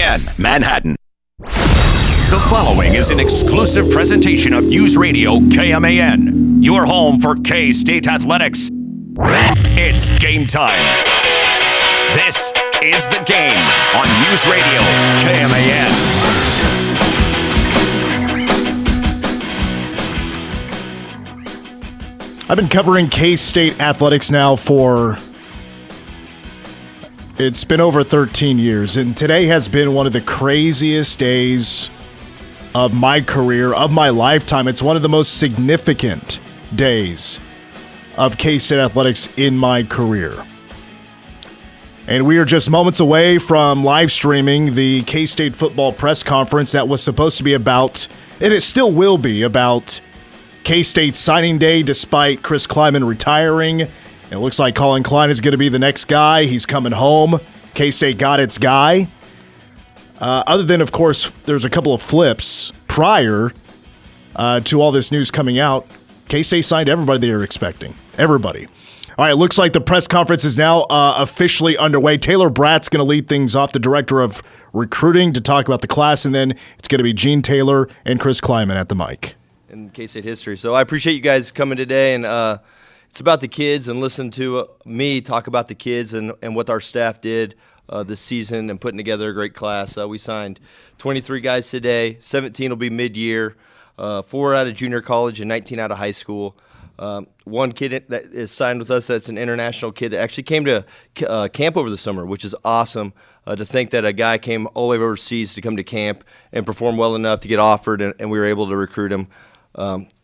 KMAN, Manhattan. The following is an exclusive presentation of News Radio KMAN, your home for K-State athletics. It's game time. This is The Game on News Radio KMAN. I've been covering K-State athletics now it's been over 13 years, and today has been one of the craziest days of my career, of my lifetime. It's one of the most significant days of K-State athletics in my career. And we are just moments away from live streaming the K-State football press conference that was supposed to be about, and it still will be, about K-State signing day despite Chris Klieman retiring. It looks like Collin Klein is going to be the next guy. He's coming home. K-State got its guy. Other than, of course, there's a couple of flips prior to all this news coming out. K-State signed everybody they were expecting. Everybody. All right, it looks like the press conference is now officially underway. Taylor Bratt's going to lead things off, the director of recruiting, to talk about the class, and then it's going to be Gene Taylor and Chris Klieman at the mic. In K-State history. So I appreciate you guys coming today, and it's about the kids, and listen to me talk about the kids and what our staff did this season and putting together a great class. We signed 23 guys today. 17 will be mid-year, 4 out of junior college and 19 out of high school. One kid that is signed with us that's an international kid that actually came to camp over the summer, which is awesome. To think that a guy came all the way overseas to come to camp and perform well enough to get offered, and we were able to recruit him.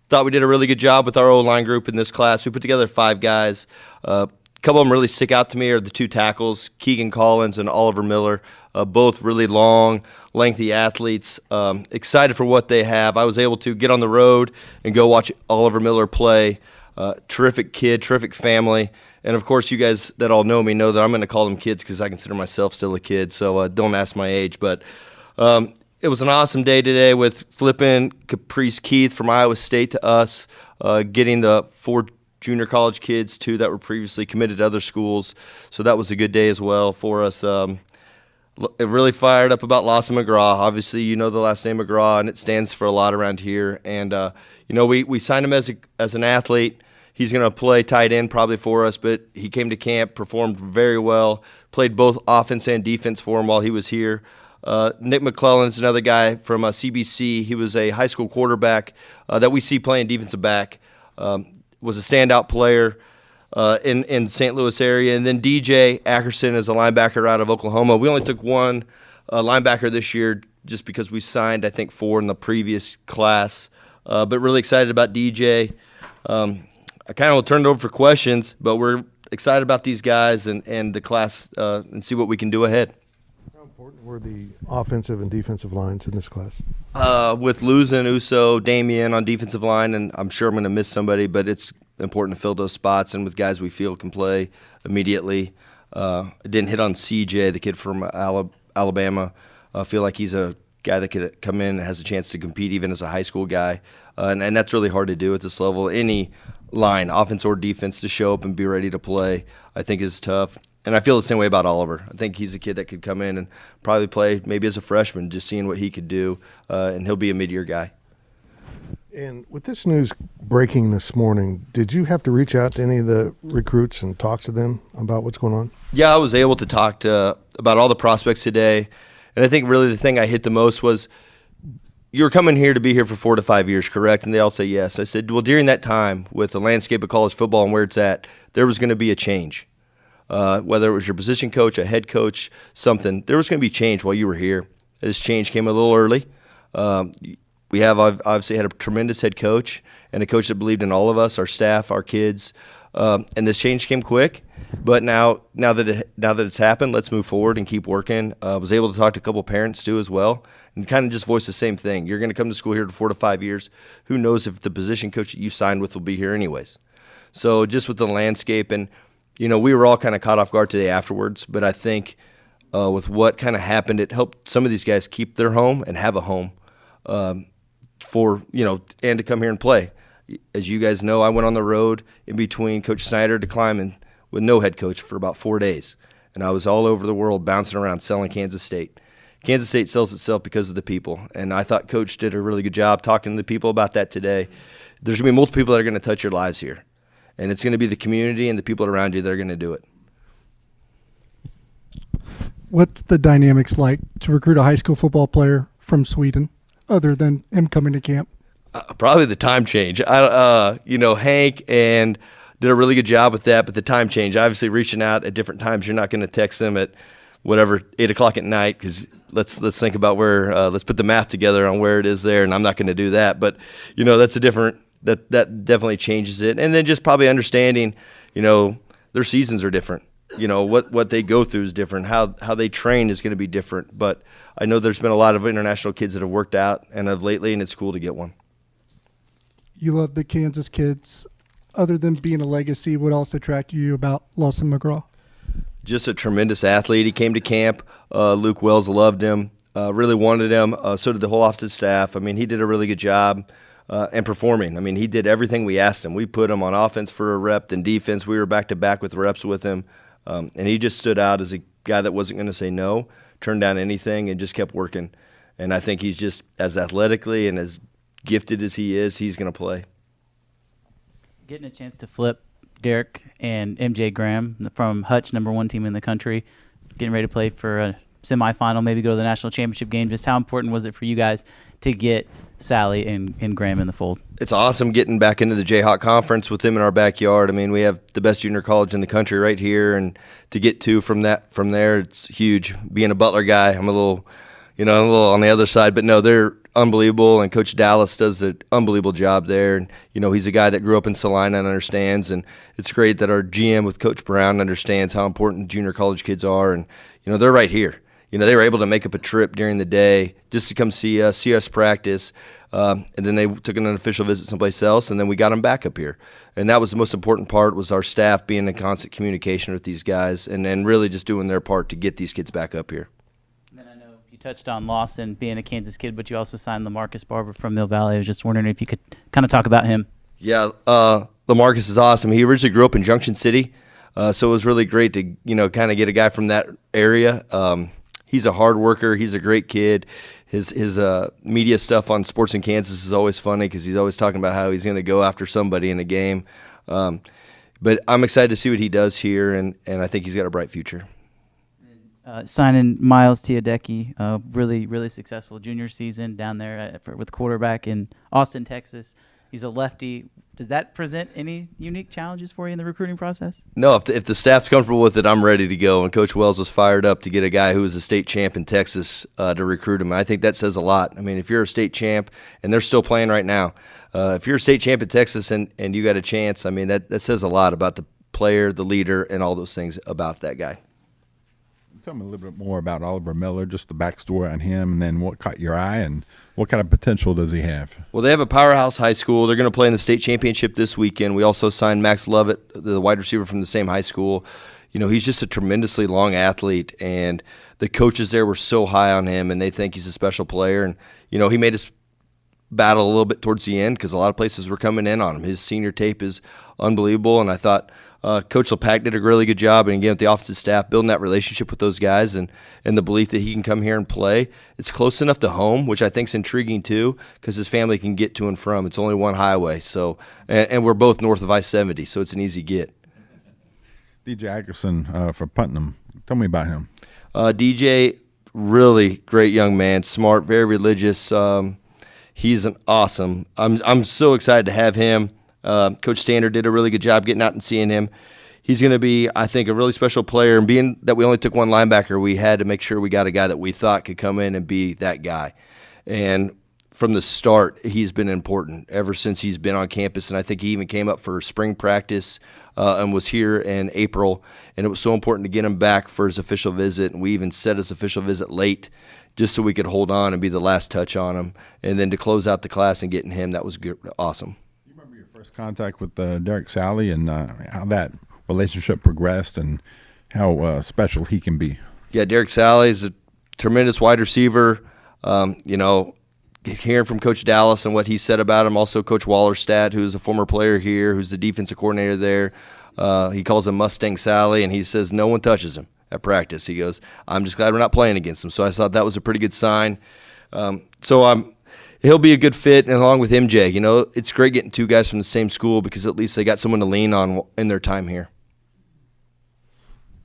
Thought we did a really good job with our O-line group in this class. We put together 5 guys. A couple of them really stick out to me are the 2 tackles, Keegan Collins and Oliver Miller, both really long, lengthy athletes. Excited for what they have. I was able to get on the road and go watch Oliver Miller play. Terrific kid, terrific family. And, of course, you guys that all know me know that I'm going to call them kids because I consider myself still a kid, so don't ask my age. But it was an awesome day today with flipping Caprice Keith from Iowa State to us, getting the 4 junior college kids, 2 that were previously committed to other schools. So that was a good day as well for us. It really fired up about Lawson McGraw. Obviously, you know the last name McGraw, and it stands for a lot around here. And, we signed him as an athlete. He's going to play tight end probably for us, but he came to camp, performed very well, played both offense and defense for him while he was here. Nick McClellan's another guy from CBC. He was a high school quarterback that we see playing defensive back. Was a standout player in St. Louis area. And then DJ Ackerson is a linebacker out of Oklahoma. We only took 1 linebacker this year just because we signed, I think, 4 in the previous class. But really excited about DJ. I kind of will turn it over for questions, but we're excited about these guys and the class and see what we can do ahead. How important were the offensive and defensive lines in this class? With losing Uso, Damien on defensive line, and I'm sure I'm going to miss somebody, but it's important to fill those spots and with guys we feel can play immediately. I didn't hit on CJ, the kid from Alabama. I feel like he's a guy that could come in and has a chance to compete even as a high school guy, and that's really hard to do at this level. Any line, offense or defense, to show up and be ready to play, I think is tough. And I feel the same way about Oliver. I think he's a kid that could come in and probably play maybe as a freshman, just seeing what he could do, and he'll be a mid-year guy. And with this news breaking this morning, did you have to reach out to any of the recruits and talk to them about what's going on? Yeah, I was able to talk about all the prospects today. And I think really the thing I hit the most was, you were coming here to be here for 4 to 5 years, correct? And they all say yes. I said, well, during that time, with the landscape of college football and where it's at, there was going to be a change. Whether it was your position coach, a head coach, something, there was going to be change while you were here. This change came a little early. We have obviously had a tremendous head coach and a coach that believed in all of us, our staff, our kids, and this change came quick. But now that it's happened, let's move forward and keep working. I was able to talk to a couple of parents too as well, and kind of just voice the same thing. You're going to come to school here for 4 to 5 years. Who knows if the position coach that you signed with will be here anyways? So just with the landscape, and we were all kind of caught off guard today afterwards. But I think with what kind of happened, it helped some of these guys keep their home and have a home and to come here and play. As you guys know, I went on the road in between Coach Snyder to Klieman with no head coach for about 4 days. And I was all over the world bouncing around selling Kansas State. Kansas State sells itself because of the people, and I thought Coach did a really good job talking to the people about that today. There's going to be multiple people that are going to touch your lives here, and it's going to be the community and the people around you that are going to do it. What's the dynamics like to recruit a high school football player from Sweden, other than him coming to camp? Probably the time change. Hank and did a really good job with that, but the time change, obviously reaching out at different times. You're not going to text them at whatever 8 o'clock at night, because let's think about where let's put the math together on where it is there, and I'm not going to do that. But that's a different that definitely changes it, and then just probably understanding their seasons are different. What they go through is different. How they train is going to be different. But I know there's been a lot of international kids that have worked out and of lately, and it's cool to get one. You love the Kansas kids. Other than being a legacy, what else attracted you about Lawson McGraw? Just a tremendous athlete. He came to camp. Luke Wells loved him, really wanted him. So did the whole offensive staff. I mean, he did a really good job and performing. I mean, he did everything we asked him. We put him on offense for a rep, then defense. We were back-to-back with reps with him. And he just stood out as a guy that wasn't going to say no, turned down anything, and just kept working. And I think he's just as athletically and as gifted as he is, he's going to play. Getting a chance to flip Derek and MJ Graham from Hutch, #1 team in the country, getting ready to play for a semifinal, maybe go to the national championship game. Just how important was it for you guys to get Sally and Graham in the fold? It's awesome getting back into the Jayhawk Conference with them in our backyard. I mean, we have the best junior college in the country right here, and to get two from there, it's huge. Being a Butler guy, I'm a little on the other side, but no, they're unbelievable, and Coach Dallas does an unbelievable job there. And he's a guy that grew up in Salina and understands, and it's great that our GM with Coach Brown understands how important junior college kids are, and they're right here. They were able to make up a trip during the day just to come see us practice, and then they took an unofficial visit someplace else, and then we got them back up here. And that was the most important part, was our staff being in constant communication with these guys and really just doing their part to get these kids back up here. And then I know you touched on Lawson being a Kansas kid, but you also signed LaMarcus Barber from Mill Valley. I was just wondering if you could kind of talk about him. Yeah, LaMarcus is awesome. He originally grew up in Junction City, so it was really great to kind of get a guy from that area. He's a hard worker. He's a great kid. His media stuff on Sports in Kansas is always funny because he's always talking about how he's going to go after somebody in a game. But I'm excited to see what he does here, and I think he's got a bright future. Signing Miles Teodecki, really, really successful junior season down there with quarterback in Austin, Texas. He's a lefty. Does that present any unique challenges for you in the recruiting process? No, if the staff's comfortable with it, I'm ready to go. And Coach Wells was fired up to get a guy who was a state champ in Texas to recruit him. I think that says a lot. I mean, if you're a state champ, and they're still playing right now, if you're a state champ in Texas and you got a chance, I mean, that says a lot about the player, the leader, and all those things about that guy. Tell me a little bit more about Oliver Miller, just the backstory on him, and then what caught your eye, and what kind of potential does he have? Well, they have a powerhouse high school. They're going to play in the state championship this weekend. We also signed Max Lovett, the wide receiver from the same high school. He's just a tremendously long athlete, and the coaches there were so high on him, and they think he's a special player. And, he made us battle a little bit towards the end because a lot of places were coming in on him. His senior tape is unbelievable, and I thought Coach LePac did a really good job, and again with the offensive staff, building that relationship with those guys and the belief that he can come here and play. It's close enough to home, which I think is intriguing too, because his family can get to and from. It's only one highway, so and we're both north of I-70, so it's an easy get. DJ Ackerson for Putnam. Tell me about him. DJ, really great young man, smart, very religious. He's an awesome. I'm so excited to have him. Coach Standard did a really good job getting out and seeing him. He's going to be, I think, a really special player. And being that we only took one linebacker, we had to make sure we got a guy that we thought could come in and be that guy. And from the start, he's been important ever since he's been on campus. And I think he even came up for spring practice and was here in April. And it was so important to get him back for his official visit. And we even set his official visit late just so we could hold on and be the last touch on him. And then to close out the class and getting him, that was good, awesome. First contact with Derek Sally and how that relationship progressed and how special he can be. Yeah, Derek Sally is a tremendous wide receiver. Hearing from Coach Dallas and what he said about him, also Coach Wallerstadt, who's a former player here, who's the defensive coordinator there. He calls him Mustang Sally, and he says no one touches him. at practice. He goes, I'm just glad we're not playing against them. So I thought that was a pretty good sign. He'll be a good fit, and along with MJ. You know, it's great getting two guys from the same school because at least they got someone to lean on in their time here.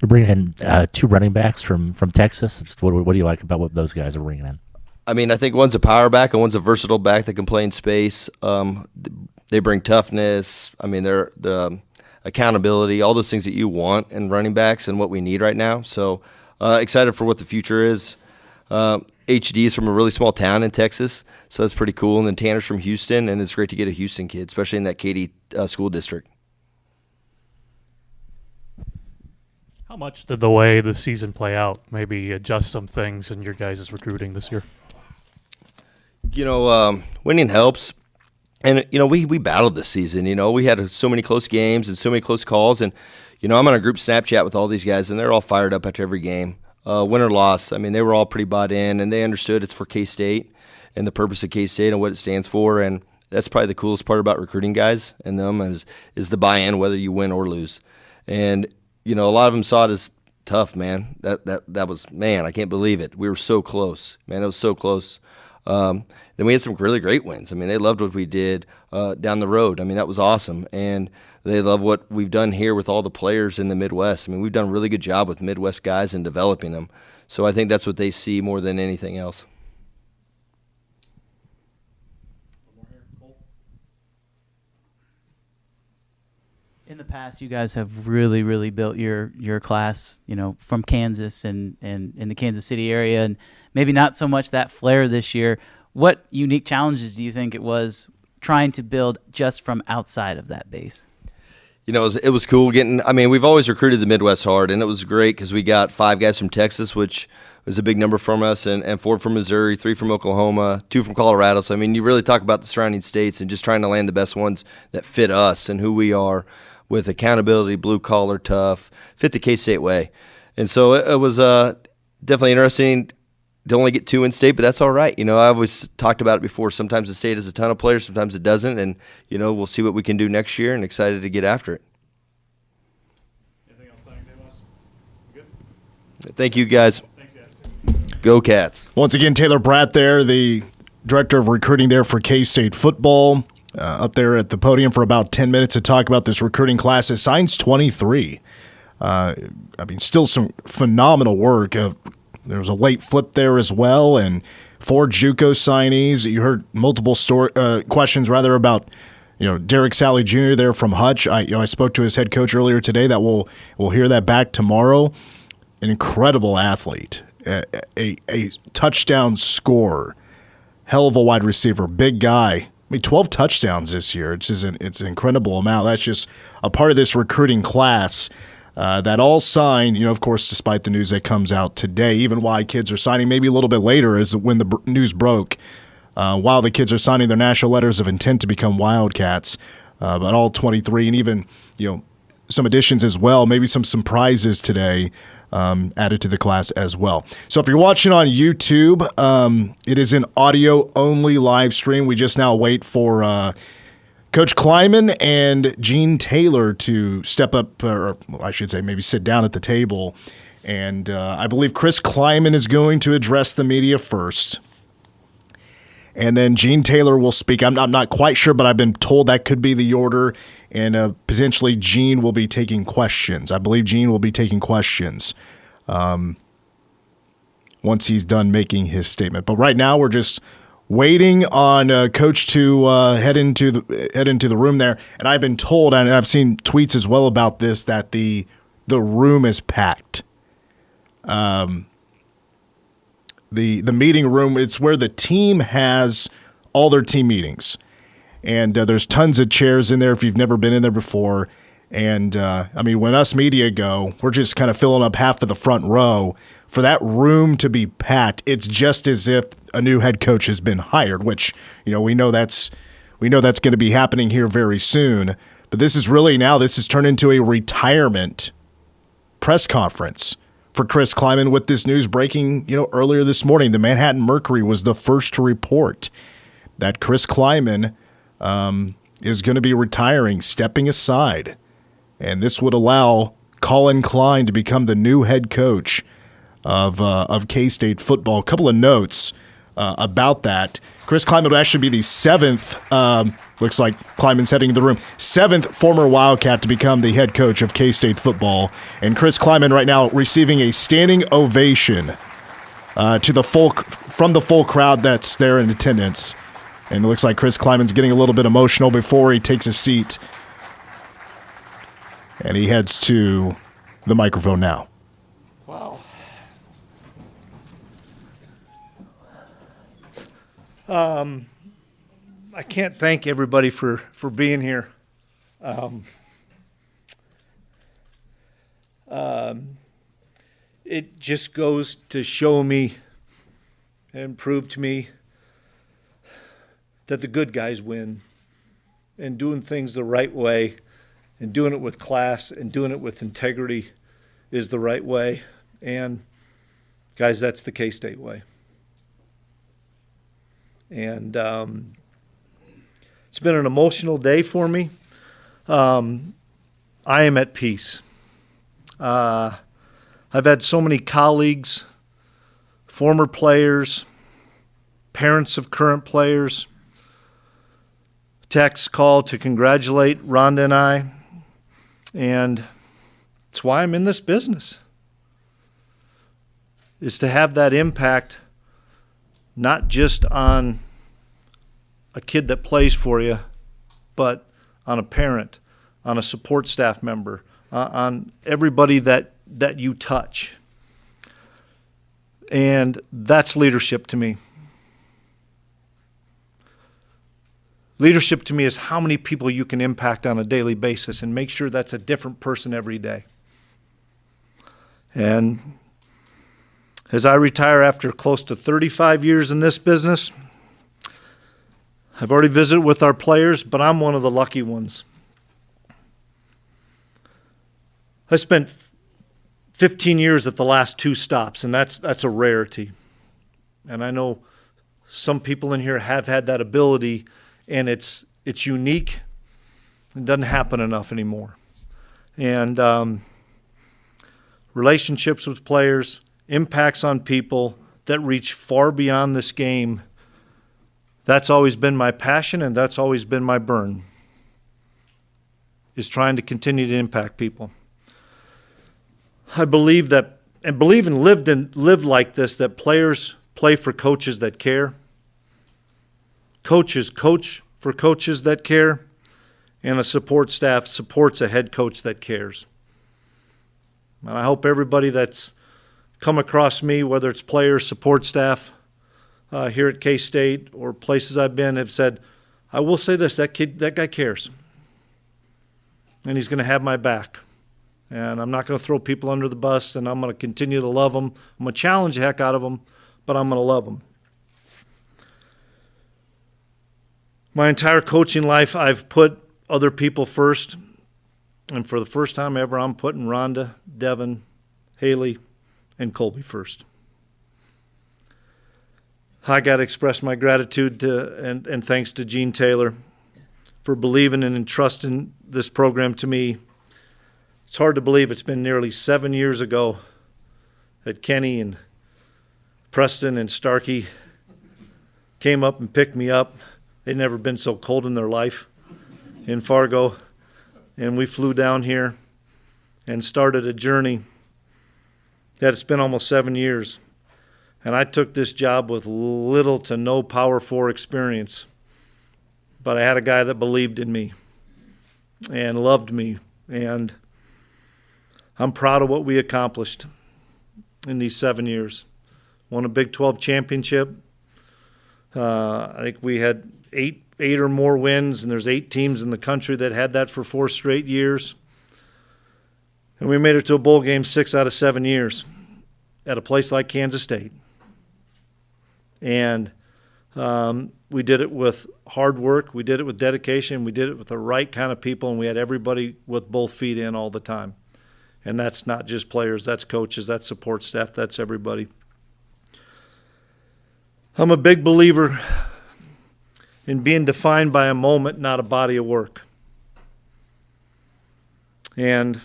We're bringing in two running backs from Texas. What do you like about what those guys are bringing in? I mean, I think one's a power back and one's a versatile back that can play in space. They bring toughness. I mean, they're the accountability, all those things that you want in running backs and what we need right now. So excited for what the future is. HD is from a really small town in Texas, so that's pretty cool. And then Tanner's from Houston, and it's great to get a Houston kid, especially in that Katy school district. How much did the way the season play out maybe adjust some things in your guys' recruiting this year? You know, winning helps. And, you know, we battled this season. You know, we had so many close games and so many close calls. And, you know, I'm on a group Snapchat with all these guys, and they're all fired up after every game. Win or loss, I mean, they were all pretty bought in, and they understood it's for K-State and the purpose of K-State and what it stands for. And that's probably the coolest part about recruiting guys and them is the buy-in, whether you win or lose. And, you know, a lot of them saw it as tough, man. That was, man, I can't believe it. We were so close. Man, it was so close. Then we had some really great wins. I mean, they loved what we did down the road. I mean, that was awesome. And they love what we've done here with all the players in the Midwest. I mean, we've done a really good job with Midwest guys and developing them. So I think that's what they see more than anything else. In the past, you guys have really, really built your class, you know, from Kansas and in the Kansas City area, and maybe not so much that flair this year. What unique challenges do you think it was trying to build just from outside of that base? You know, it was cool getting – I mean, we've always recruited the Midwest hard, and it was great because we got 5 guys from Texas, which was a big number from us, and 4 from Missouri, 3 from Oklahoma, 2 from Colorado. So, I mean, you really talk about the surrounding states and just trying to land the best ones that fit us and who we are with accountability, blue-collar, tough, fit the K-State way. And so it was definitely interesting to only get 2 in state, but that's all right. You know, I always talked about it before. Sometimes the state has a ton of players, sometimes it doesn't, and, you know, we'll see what we can do next year and excited to get after it. Anything else signing day, Wes? Good? Thank you, guys. Thanks, guys. Go Cats. Once again, Taylor Bratt there, the director of recruiting there for K-State football, up there at the podium for about 10 minutes to talk about this recruiting class. It signs 23. I mean, still some phenomenal work. There was a late flip there as well, and 4 JUCO signees. You heard multiple questions rather about, you know, Derek Sally Jr. there from Hutch. I spoke to his head coach earlier today. That we'll hear that back tomorrow. An incredible athlete, a touchdown scorer, hell of a wide receiver, big guy. I mean, 12 touchdowns this year. It's an incredible amount. That's just a part of this recruiting class that all sign, you know, of course, despite the news that comes out today, even why kids are signing maybe a little bit later is when the news broke, while the kids are signing their national letters of intent to become Wildcats, but all 23 and even, you know, some additions as well, maybe some surprises today added to the class as well. So if you're watching on YouTube, it is an audio-only live stream. We just now wait for Coach Klieman and Gene Taylor to step up, or I should say maybe sit down at the table. And I believe Chris Klieman is going to address the media first. And then Gene Taylor will speak. I'm not quite sure, but I've been told that could be the order. And potentially Gene will be taking questions. I believe Gene will be taking questions once he's done making his statement. But right now we're just waiting on Coach to head into the room there. And I've been told, and I've seen tweets as well about this, that the room is packed. The meeting room, it's where the team has all their team meetings. And there's tons of chairs in there if you've never been in there before. And, I mean, when us media go, we're just kind of filling up half of the front row. For that room to be packed, it's just as if a new head coach has been hired, which, you know, we know that's going to be happening here very soon. But this has turned into a retirement press conference for Chris Klieman with this news breaking, you know, earlier this morning. The Manhattan Mercury was the first to report that Chris Klieman is going to be retiring, stepping aside. And this would allow Collin Klein to become the new head coach of K-State football. A couple of notes about that. Chris Klieman would actually be the seventh, looks like Kleiman's heading to the room, seventh former Wildcat to become the head coach of K-State football. And Chris Klieman right now receiving a standing ovation from the full crowd that's there in attendance. And it looks like Chris Klieman's getting a little bit emotional before he takes a seat. And he heads to the microphone now. Wow. I can't thank everybody for being here. It just goes to show me and prove to me that the good guys win, and doing things the right way and doing it with class and doing it with integrity is the right way. And guys, that's the K-State way. And it's been an emotional day for me. I am at peace. I've had so many colleagues, former players, parents of current players, text, call to congratulate Rhonda and I. And it's why I'm in this business, is to have that impact not just on a kid that plays for you, but on a parent, on a support staff member, on everybody that you touch. And that's leadership to me. Leadership to me is how many people you can impact on a daily basis and make sure that's a different person every day. And as I retire after close to 35 years in this business, I've already visited with our players, but I'm one of the lucky ones. I spent 15 years at the last two stops, and that's a rarity. And I know some people in here have had that ability, and it's unique. It doesn't happen enough anymore. And relationships with players, impacts on people that reach far beyond this game, that's always been my passion, and that's always been my burn, is trying to continue to impact people. I believe that, and believe and live like this, that players play for coaches that care. Coaches coach for coaches that care, and a support staff supports a head coach that cares. And I hope everybody that's come across me, whether it's players, support staff here at K-State or places I've been, have said, I will say this, that guy cares. And he's going to have my back. And I'm not going to throw people under the bus, and I'm going to continue to love them. I'm going to challenge the heck out of them, but I'm going to love them. My entire coaching life, I've put other people first. And for the first time ever, I'm putting Rhonda, Devin, Haley, and Colby first. I got to express my gratitude to and thanks to Gene Taylor for believing and entrusting this program to me. It's hard to believe it's been nearly 7 years ago that Kenny and Preston and Starkey came up and picked me up. They'd never been so cold in their life in Fargo. And we flew down here and started a journey that it's been almost 7 years. And I took this job with little to no Power 4 experience. But I had a guy that believed in me and loved me. And I'm proud of what we accomplished in these 7 years. Won a Big 12 championship. I think we had eight or more wins, and there's 8 teams in the country that had that for 4 straight years. And we made it to a bowl game 6 out of 7 years at a place like Kansas State. And we did it with hard work, we did it with dedication, we did it with the right kind of people, and we had everybody with both feet in all the time. And that's not just players, that's coaches, that's support staff, that's everybody. I'm a big believer in being defined by a moment, not a body of work. And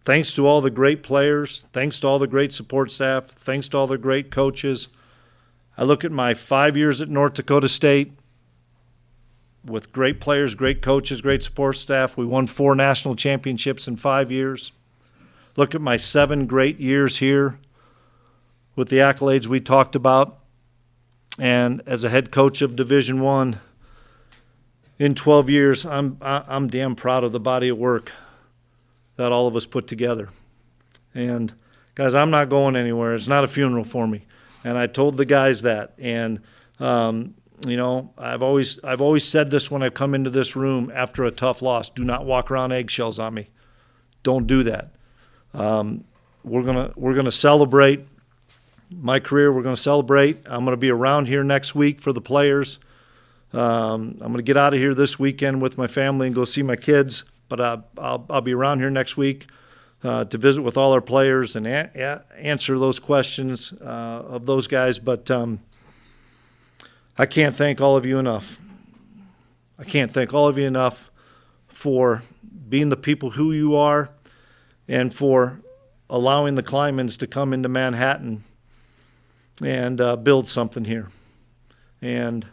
thanks to all the great players, thanks to all the great support staff, thanks to all the great coaches. I look at my 5 years at North Dakota State with great players, great coaches, great support staff. We won 4 national championships in 5 years. Look at my 7 great years here with the accolades we talked about. And as a head coach of Division I in 12 years, I'm damn proud of the body of work that all of us put together. And guys, I'm not going anywhere. It's not a funeral for me. And I told the guys that. And you know, I've always said this when I come into this room after a tough loss: do not walk around eggshells on me. Don't do that. We're gonna celebrate my career. We're gonna celebrate. I'm gonna be around here next week for the players. I'm gonna get out of here this weekend with my family and go see my kids. But I'll be around here next week to visit with all our players and answer those questions of those guys. But I can't thank all of you enough. I can't thank all of you enough for being the people who you are and for allowing the Kleimans to come into Manhattan and build something here. And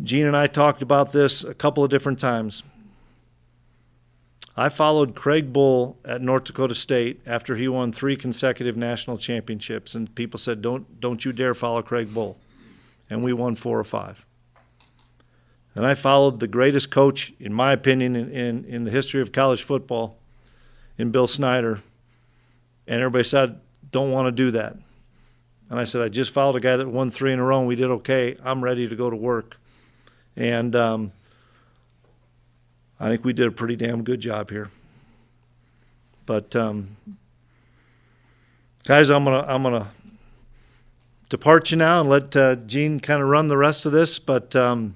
Gene and I talked about this a couple of different times. I followed Craig Bull at North Dakota State after he won 3 consecutive national championships, and people said, don't you dare follow Craig Bull. And we won 4 or 5. And I followed the greatest coach, in my opinion, in the history of college football, in Bill Snyder. And everybody said, don't want to do that. And I said, I just followed a guy that won 3 in a row, and we did okay. I'm ready to go to work. And I think we did a pretty damn good job here. But guys, I'm gonna depart you now and let Gene kind of run the rest of this. But I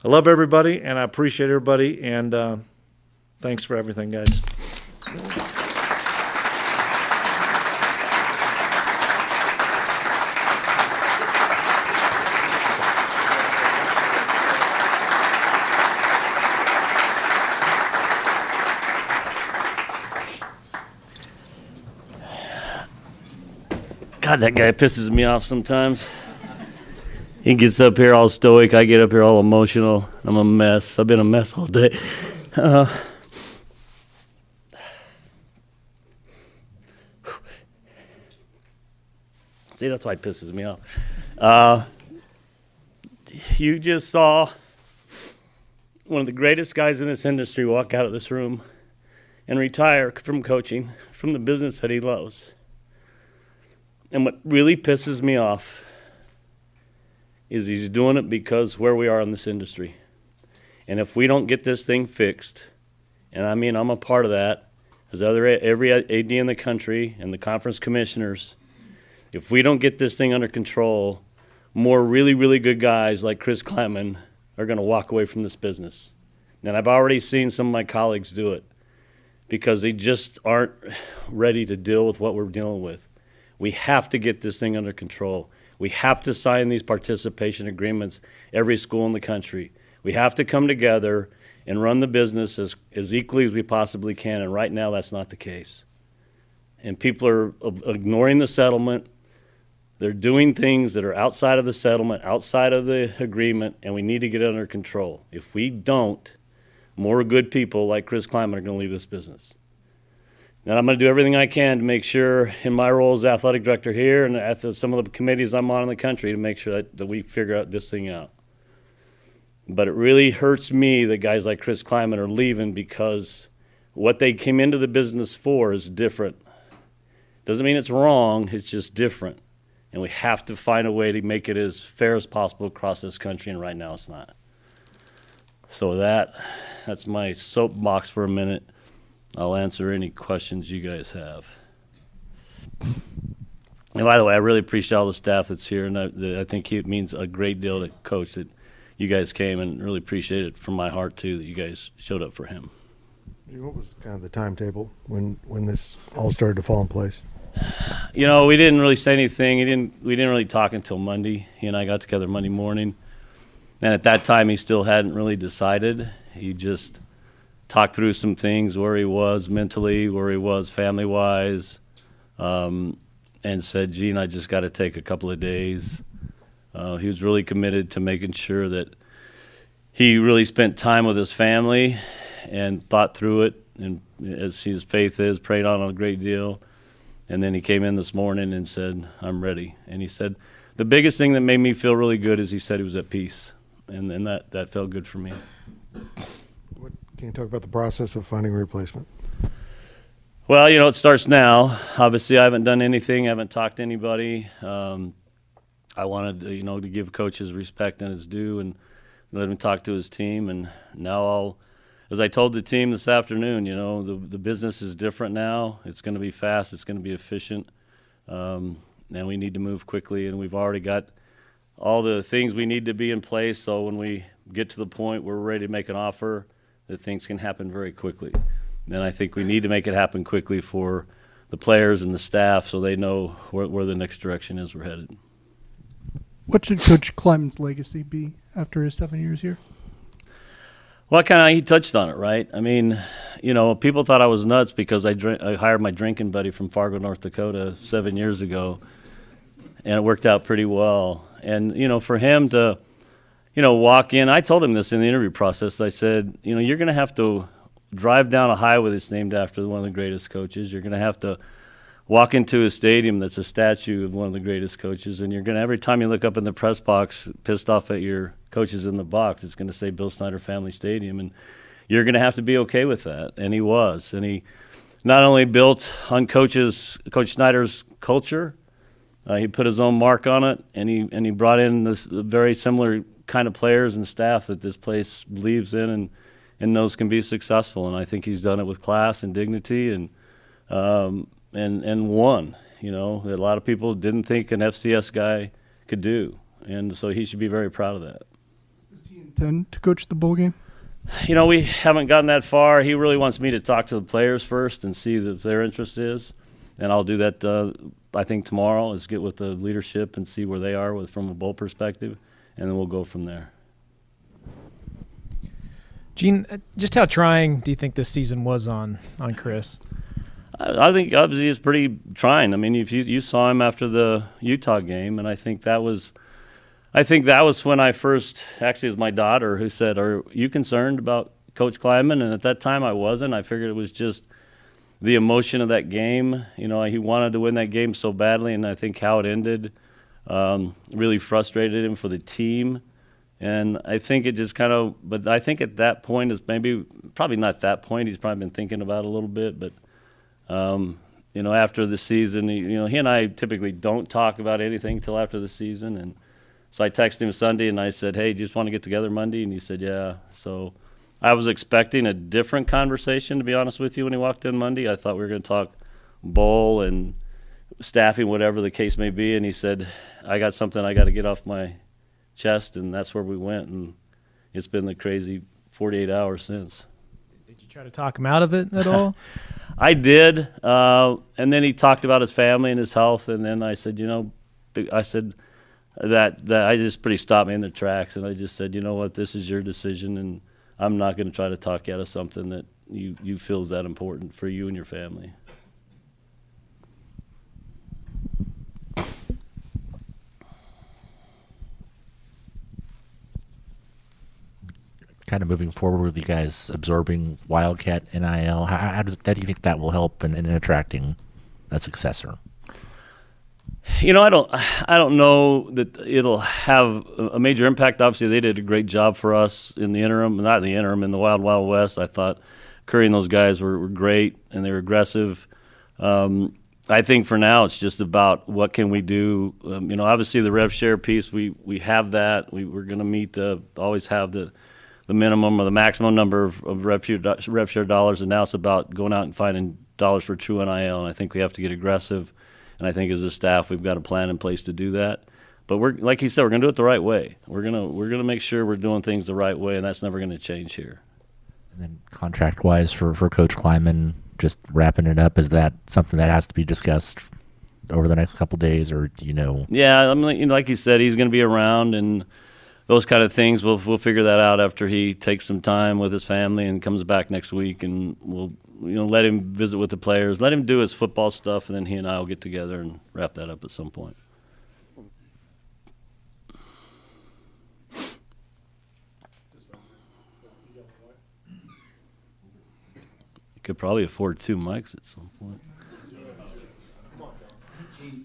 love everybody, and I appreciate everybody, and thanks for everything, guys. God, that guy pisses me off sometimes. He gets up here all stoic. I get up here all emotional. I'm a mess. I've been a mess all day. See, that's why it pisses me off. You just saw one of the greatest guys in this industry walk out of this room and retire from coaching, from the business that he loves. And what really pisses me off is he's doing it because where we are in this industry. And if we don't get this thing fixed, and I mean I'm a part of that, as every AD in the country and the conference commissioners, if we don't get this thing under control, more really, really good guys like Chris Klieman are going to walk away from this business. And I've already seen some of my colleagues do it because they just aren't ready to deal with what we're dealing with. We have to get this thing under control. We have to sign these participation agreements, every school in the country. We have to come together and run the business as equally as we possibly can, and right now that's not the case. And people are ignoring the settlement. They're doing things that are outside of the settlement, outside of the agreement, and we need to get it under control. If we don't, more good people like Chris Klieman are going to leave this business. And I'm going to do everything I can to make sure, in my role as athletic director here and at some of the committees I'm on in the country, to make sure that we figure out this thing out. But it really hurts me that guys like Chris Klieman are leaving because what they came into the business for is different. Doesn't mean it's wrong, it's just different. And we have to find a way to make it as fair as possible across this country, and right now it's not. So with that's my soapbox for a minute. I'll answer any questions you guys have. And by the way, I really appreciate all the staff that's here, and I think it means a great deal to Coach that you guys came, and really appreciate it from my heart, too, that you guys showed up for him. What was kind of the timetable when this all started to fall in place? You know, we didn't really say anything. We didn't really talk until Monday. He and I got together Monday morning. And at that time, he still hadn't really decided. He just talked through some things where he was mentally, where he was family-wise, and said, Gene, I just got to take a couple of days. He was really committed to making sure that he really spent time with his family and thought through it, and as his faith is, prayed on it a great deal. And then he came in this morning and said, I'm ready. And he said, the biggest thing that made me feel really good is he said he was at peace. And that felt good for me. Can you talk about the process of finding a replacement? Well, it starts now. Obviously, I haven't done anything. I haven't talked to anybody. I wanted, to give Coach his respect and his due and let him talk to his team. And now as I told the team this afternoon, the business is different now. It's going to be fast. It's going to be efficient. And we need to move quickly. And we've already got all the things we need to be in place. So when we get to the point where we're ready to make an offer, that things can happen very quickly. And I think we need to make it happen quickly for the players and the staff so they know where the next direction is we're headed. What should Coach Klieman's legacy be after his 7 years here? Well, he touched on it, right? I mean, people thought I was nuts because I hired my drinking buddy from Fargo, North Dakota 7 years ago, and it worked out pretty well. And, for him to, walk in, I told him this in the interview process. I said, you're going to have to drive down a highway that's named after one of the greatest coaches. You're going to have to walk into a stadium that's a statue of one of the greatest coaches, and you're going to, every time you look up in the press box, pissed off at your coaches in the box, it's going to say Bill Snyder Family Stadium, and you're going to have to be okay with that. And he was. And he not only built on Coach Snyder's culture, he put his own mark on it, and he brought in this very similar kind of players and staff that this place believes in and knows can be successful. And I think he's done it with class and dignity and won. That a lot of people didn't think an FCS guy could do, and so he should be very proud of that. Does he intend to coach the bowl game? We haven't gotten that far. He really wants me to talk to the players first and see what their interest is, and I'll do that. I think tomorrow is get with the leadership and see where they are from a bowl perspective, and then we'll go from there. Gene, just how trying do you think this season was on Chris? I think obviously it's pretty trying. I mean, if you saw him after the Utah game, and I think that was when I first, actually it was my daughter who said, are you concerned about Coach Klieman? And at that time I wasn't. I figured it was just the emotion of that game. He wanted to win that game so badly, and I think how it ended really frustrated him for the team. And I think it just but I think at that point is probably not that point. He's probably been thinking about it a little bit, but after the season, he and I typically don't talk about anything till after the season. And so I texted him Sunday and I said, hey, do you just want to get together Monday? And he said, yeah. So I was expecting a different conversation, to be honest with you, when he walked in Monday. I thought we were going to talk bowl and staffing, whatever the case may be. And he said, I got something I got to get off my chest. And that's where we went. And it's been the crazy 48 hours since. Did you try to talk him out of it at all? I did, and then he talked about his family and his health, and then I said, that I just pretty stopped me in the tracks, and I just said, you know what, this is your decision, and I'm not going to try to talk you out of something that you feel is that important for you and your family. Kind of moving forward with you guys absorbing Wildcat NIL, how do you think that will help in attracting a successor? I don't know that it'll have a major impact. Obviously, they did a great job for us in the interim, in the Wild Wild West. I thought Curry and those guys were great, and they were aggressive. I think for now it's just about what can we do. Obviously the rev share piece, we have that. We're going to meet always have the minimum or the maximum number of rev share dollars, and now it's about going out and finding dollars for true NIL, and I think we have to get aggressive, and I think as a staff we've got a plan in place to do that. But we're, like you said, we're going to do it the right way. We're gonna make sure we're doing things the right way, and that's never going to change here. And then contract-wise for Coach Klieman, just wrapping it up, is that something that has to be discussed over the next couple of days, or do you know? Yeah, like you said, he's going to be around, and those kind of things. We'll figure that out after he takes some time with his family and comes back next week, and we'll let him visit with the players, let him do his football stuff, and then he and I will get together and wrap that up at some point. Could probably afford 2 mics at some point.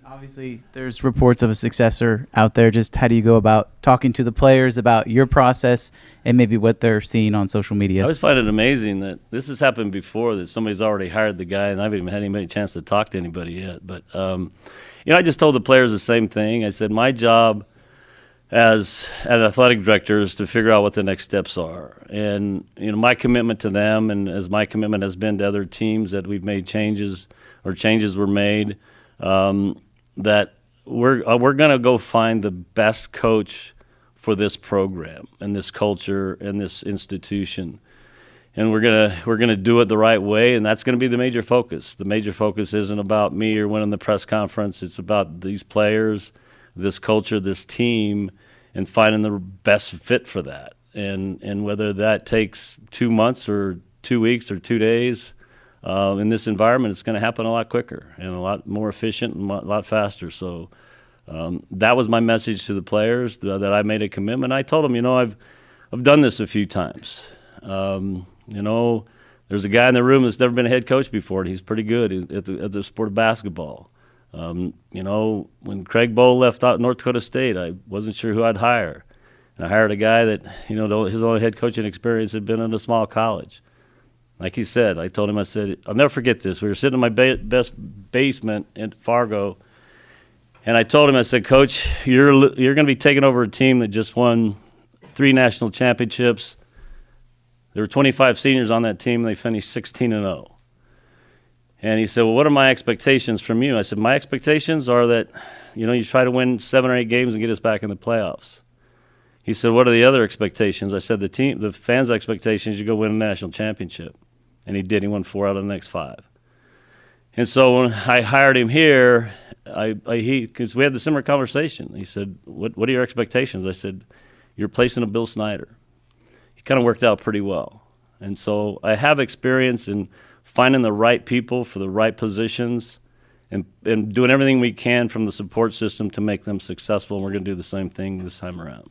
Obviously, there's reports of a successor out there. Just how do you go about talking to the players about your process and maybe what they're seeing on social media? I always find it amazing that this has happened before, that somebody's already hired the guy, and I haven't even had any chance to talk to anybody yet. But, I just told the players the same thing. I said my job as an athletic director is to figure out what the next steps are. And, my commitment to them, and as my commitment has been to other teams that we've made changes or changes were made, that we're going to go find the best coach for this program and this culture and this institution. And we're gonna do it the right way, and that's going to be the major focus. The major focus isn't about me or winning the press conference. It's about these players, this culture, this team, and finding the best fit for that. And whether that takes 2 months or 2 weeks or 2 days, in this environment, it's going to happen a lot quicker and a lot more efficient and a lot faster. So that was my message to the players, that I made a commitment. I told them, I've done this a few times. There's a guy in the room that's never been a head coach before, and he's pretty good at the sport of basketball. When Craig Bowl left out North Dakota State, I wasn't sure who I'd hire. And I hired a guy that, his only head coaching experience had been in a small college. Like he said, I told him, I said, I'll never forget this. We were sitting in my best basement in Fargo, and I told him, I said, Coach, you're going to be taking over a team that just won 3 national championships. There were 25 seniors on that team, and they finished 16-0. And he said, well, what are my expectations from you? I said, my expectations are that, you try to win 7 or 8 games and get us back in the playoffs. He said, what are the other expectations? I said, the fans' expectations, you go win a national championship. And he did. He won 4 out of the next 5. And so when I hired him here, because we had the similar conversation. He said, what are your expectations? I said, you're replacing a Bill Snyder. He kind of worked out pretty well. And so I have experience in finding the right people for the right positions and doing everything we can from the support system to make them successful. And we're going to do the same thing this time around.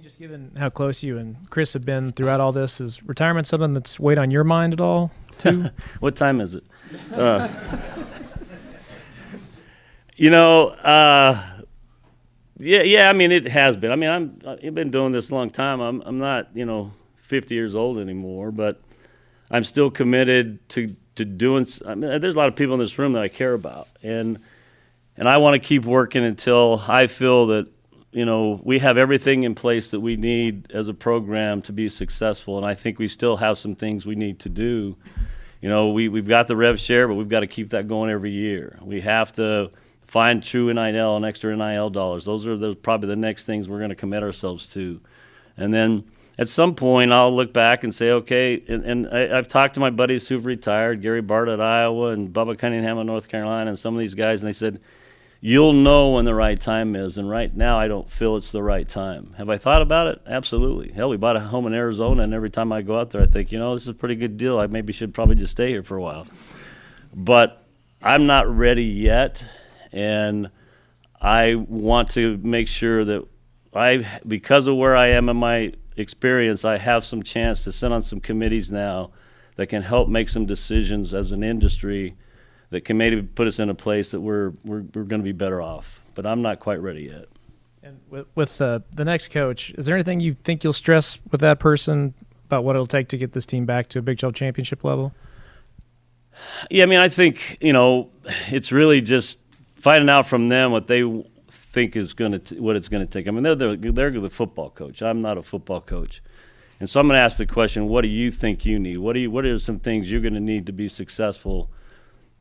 Just given how close you and Chris have been throughout all this, is retirement something that's weighed on your mind at all, too? What time is it? Yeah. I mean, it has been. I mean, I've been doing this a long time. I'm not, 50 years old anymore, but I'm still committed to doing. I mean, there's a lot of people in this room that I care about, and I want to keep working until I feel that, we have everything in place that we need as a program to be successful, and I think we still have some things we need to do. We've got the rev share, but we've got to keep that going every year. We have to find true NIL and extra NIL dollars. Those are probably the next things we're going to commit ourselves to. And then at some point, I'll look back and say, okay, and I've talked to my buddies who've retired, Gary Bart at Iowa and Bubba Cunningham at North Carolina, and some of these guys, and they said, you'll know when the right time is, and right now I don't feel it's the right time. Have I thought about it? Absolutely. Hell, we bought a home in Arizona, and every time I go out there I think, this is a pretty good deal. I maybe should probably just stay here for a while. But I'm not ready yet, and I want to make sure that because of where I am in my experience, I have some chance to sit on some committees now that can help make some decisions as an industry that can maybe put us in a place that we're going to be better off. But I'm not quite ready yet. And with the next coach, is there anything you think you'll stress with that person about what it'll take to get this team back to a Big 12 championship level? Yeah, I mean, I think, it's really just finding out from them what they think is what it's going to take. I mean, they're the football coach. I'm not a football coach. And so I'm going to ask the question, what do you think you need? What are some things you're going to need to be successful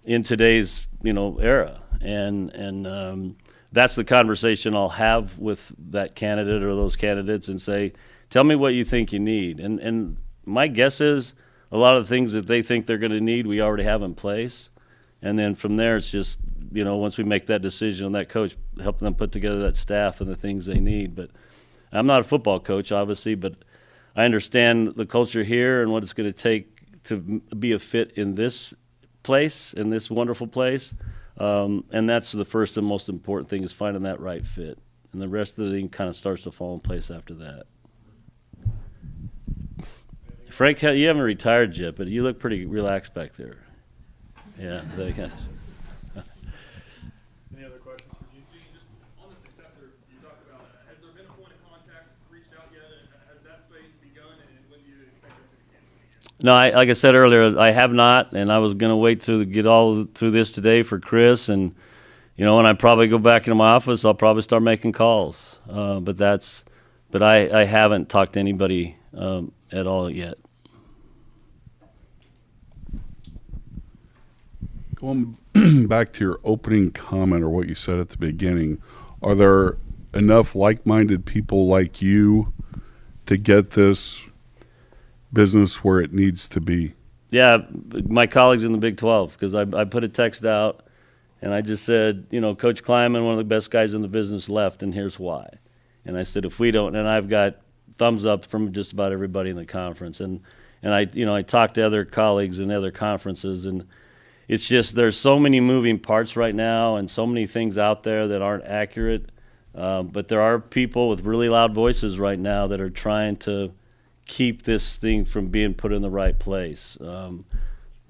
in today's era, and that's the conversation I'll have with that candidate or those candidates, and say, tell me what you think you need. And my guess is a lot of the things that they think they're going to need we already have in place, and then from there it's just once we make that decision on that coach, help them put together that staff and the things they need. But I'm not a football coach, obviously, but I understand the culture here and what it's going to take to be a fit in this place, in this wonderful place. And that's the first and most important thing, is finding that right fit. And the rest of the thing kind of starts to fall in place after that. Frank, you haven't retired yet, but you look pretty relaxed back there. Yeah, I guess. Any other questions for Gene? Just on the successor, you talked about, has there been a point of contact reached out yet? Has that phase begun, and when do you expect it to begin? No, like I said earlier, I have not, and I was going to wait to get all through this today for Chris, and when I probably go back into my office, I'll probably start making calls. But I haven't talked to anybody at all yet. Going back to your opening comment or what you said at the beginning, are there enough like-minded people like you to get this business where it needs to be? Yeah, my colleagues in the Big 12, because I put a text out and I just said, Coach Klieman, one of the best guys in the business, left, and here's why. And I said, if we don't, and I've got thumbs up from just about everybody in the conference. And I talked to other colleagues in other conferences, and it's just there's so many moving parts right now and so many things out there that aren't accurate. But there are people with really loud voices right now that are trying to keep this thing from being put in the right place.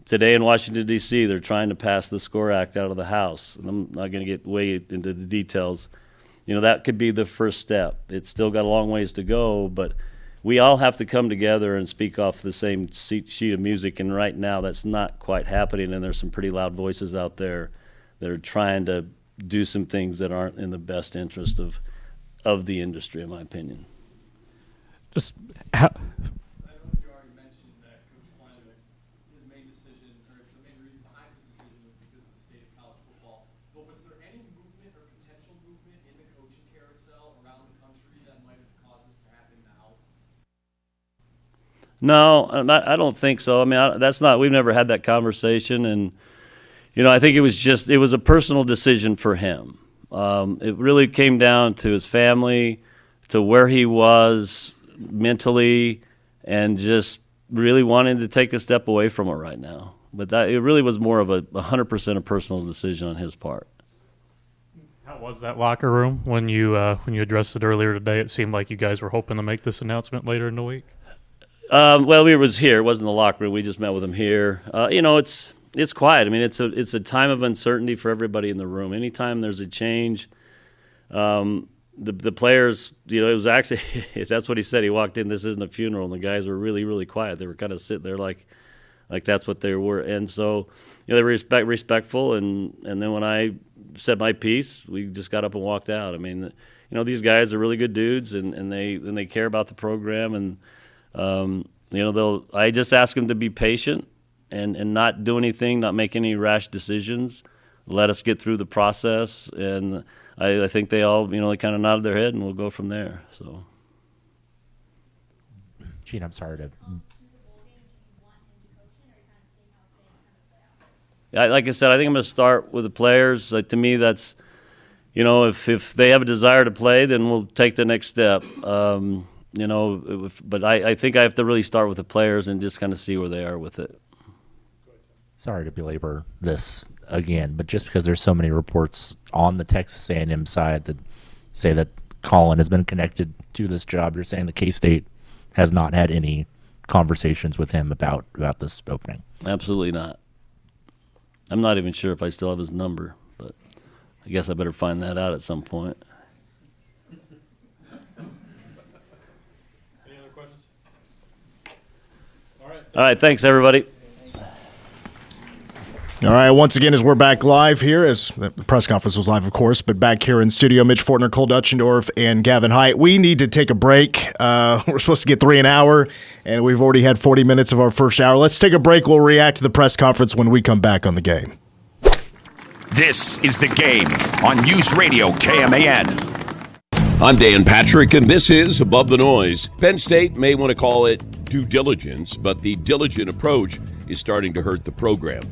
Today in Washington, D.C., they're trying to pass the SCORE Act out of the House. And I'm not going to get way into the details. That could be the first step. It's still got a long ways to go, but we all have to come together and speak off the same sheet of music, and right now that's not quite happening, and there's some pretty loud voices out there that are trying to do some things that aren't in the best interest of the industry, in my opinion. Just I know you already mentioned that Coach Klein, his main decision, or the main reason behind his decision was because of the state of college football. But was there any movement or potential movement in the coaching carousel around the country that might have caused this to happen now? No, I don't think so. I mean, we've never had that conversation, and I think it was a personal decision for him. It really came down to his family, to where he was mentally, and just really wanting to take a step away from it right now. But it really was more of a 100% a personal decision on his part. How was that locker room when you addressed it earlier today? It seemed like you guys were hoping to make this announcement later in the week. Well, we was here. It wasn't the locker room. We just met with him here. It's quiet. I mean, it's a time of uncertainty for everybody in the room. Anytime there's a change, the players, it was actually that's what he said. He walked in. This isn't a funeral, and the guys were really, really quiet. They were kind of sitting there like that's what they were. And so, they were respectful. And then when I said my piece, we just got up and walked out. I mean, these guys are really good dudes, and they care about the program. And I just ask them to be patient and not do anything, not make any rash decisions. Let us get through the process, and I think they all, they kind of nodded their head, and we'll go from there. So, Gene, I'm sorry to. Like I said, I think I'm going to start with the players. To me, that's, if they have a desire to play, then we'll take the next step. But I think I have to really start with the players and just kind of see where they are with it. Sorry to belabor this again, but just because there's so many reports on the Texas A&M side that say that Collin has been connected to this job, you're saying the K-State has not had any conversations with him about this opening? Absolutely not. I'm not even sure if I still have his number, but I guess I better find that out at some point. Any other questions? All right, thanks, everybody. All right, once again, as we're back live here, as the press conference was live, of course, but back here in studio, Mitch Fortner, Cole Dutchendorf, and Gavin Hyatt. We need to take a break. We're supposed to get 3 an hour, and we've already had 40 minutes of our first hour. Let's take a break. We'll react to the press conference when we come back on The Game. This is The Game on News Radio KMAN. I'm Dan Patrick, and this is Above the Noise. Penn State may want to call it due diligence, but the diligent approach is starting to hurt the program.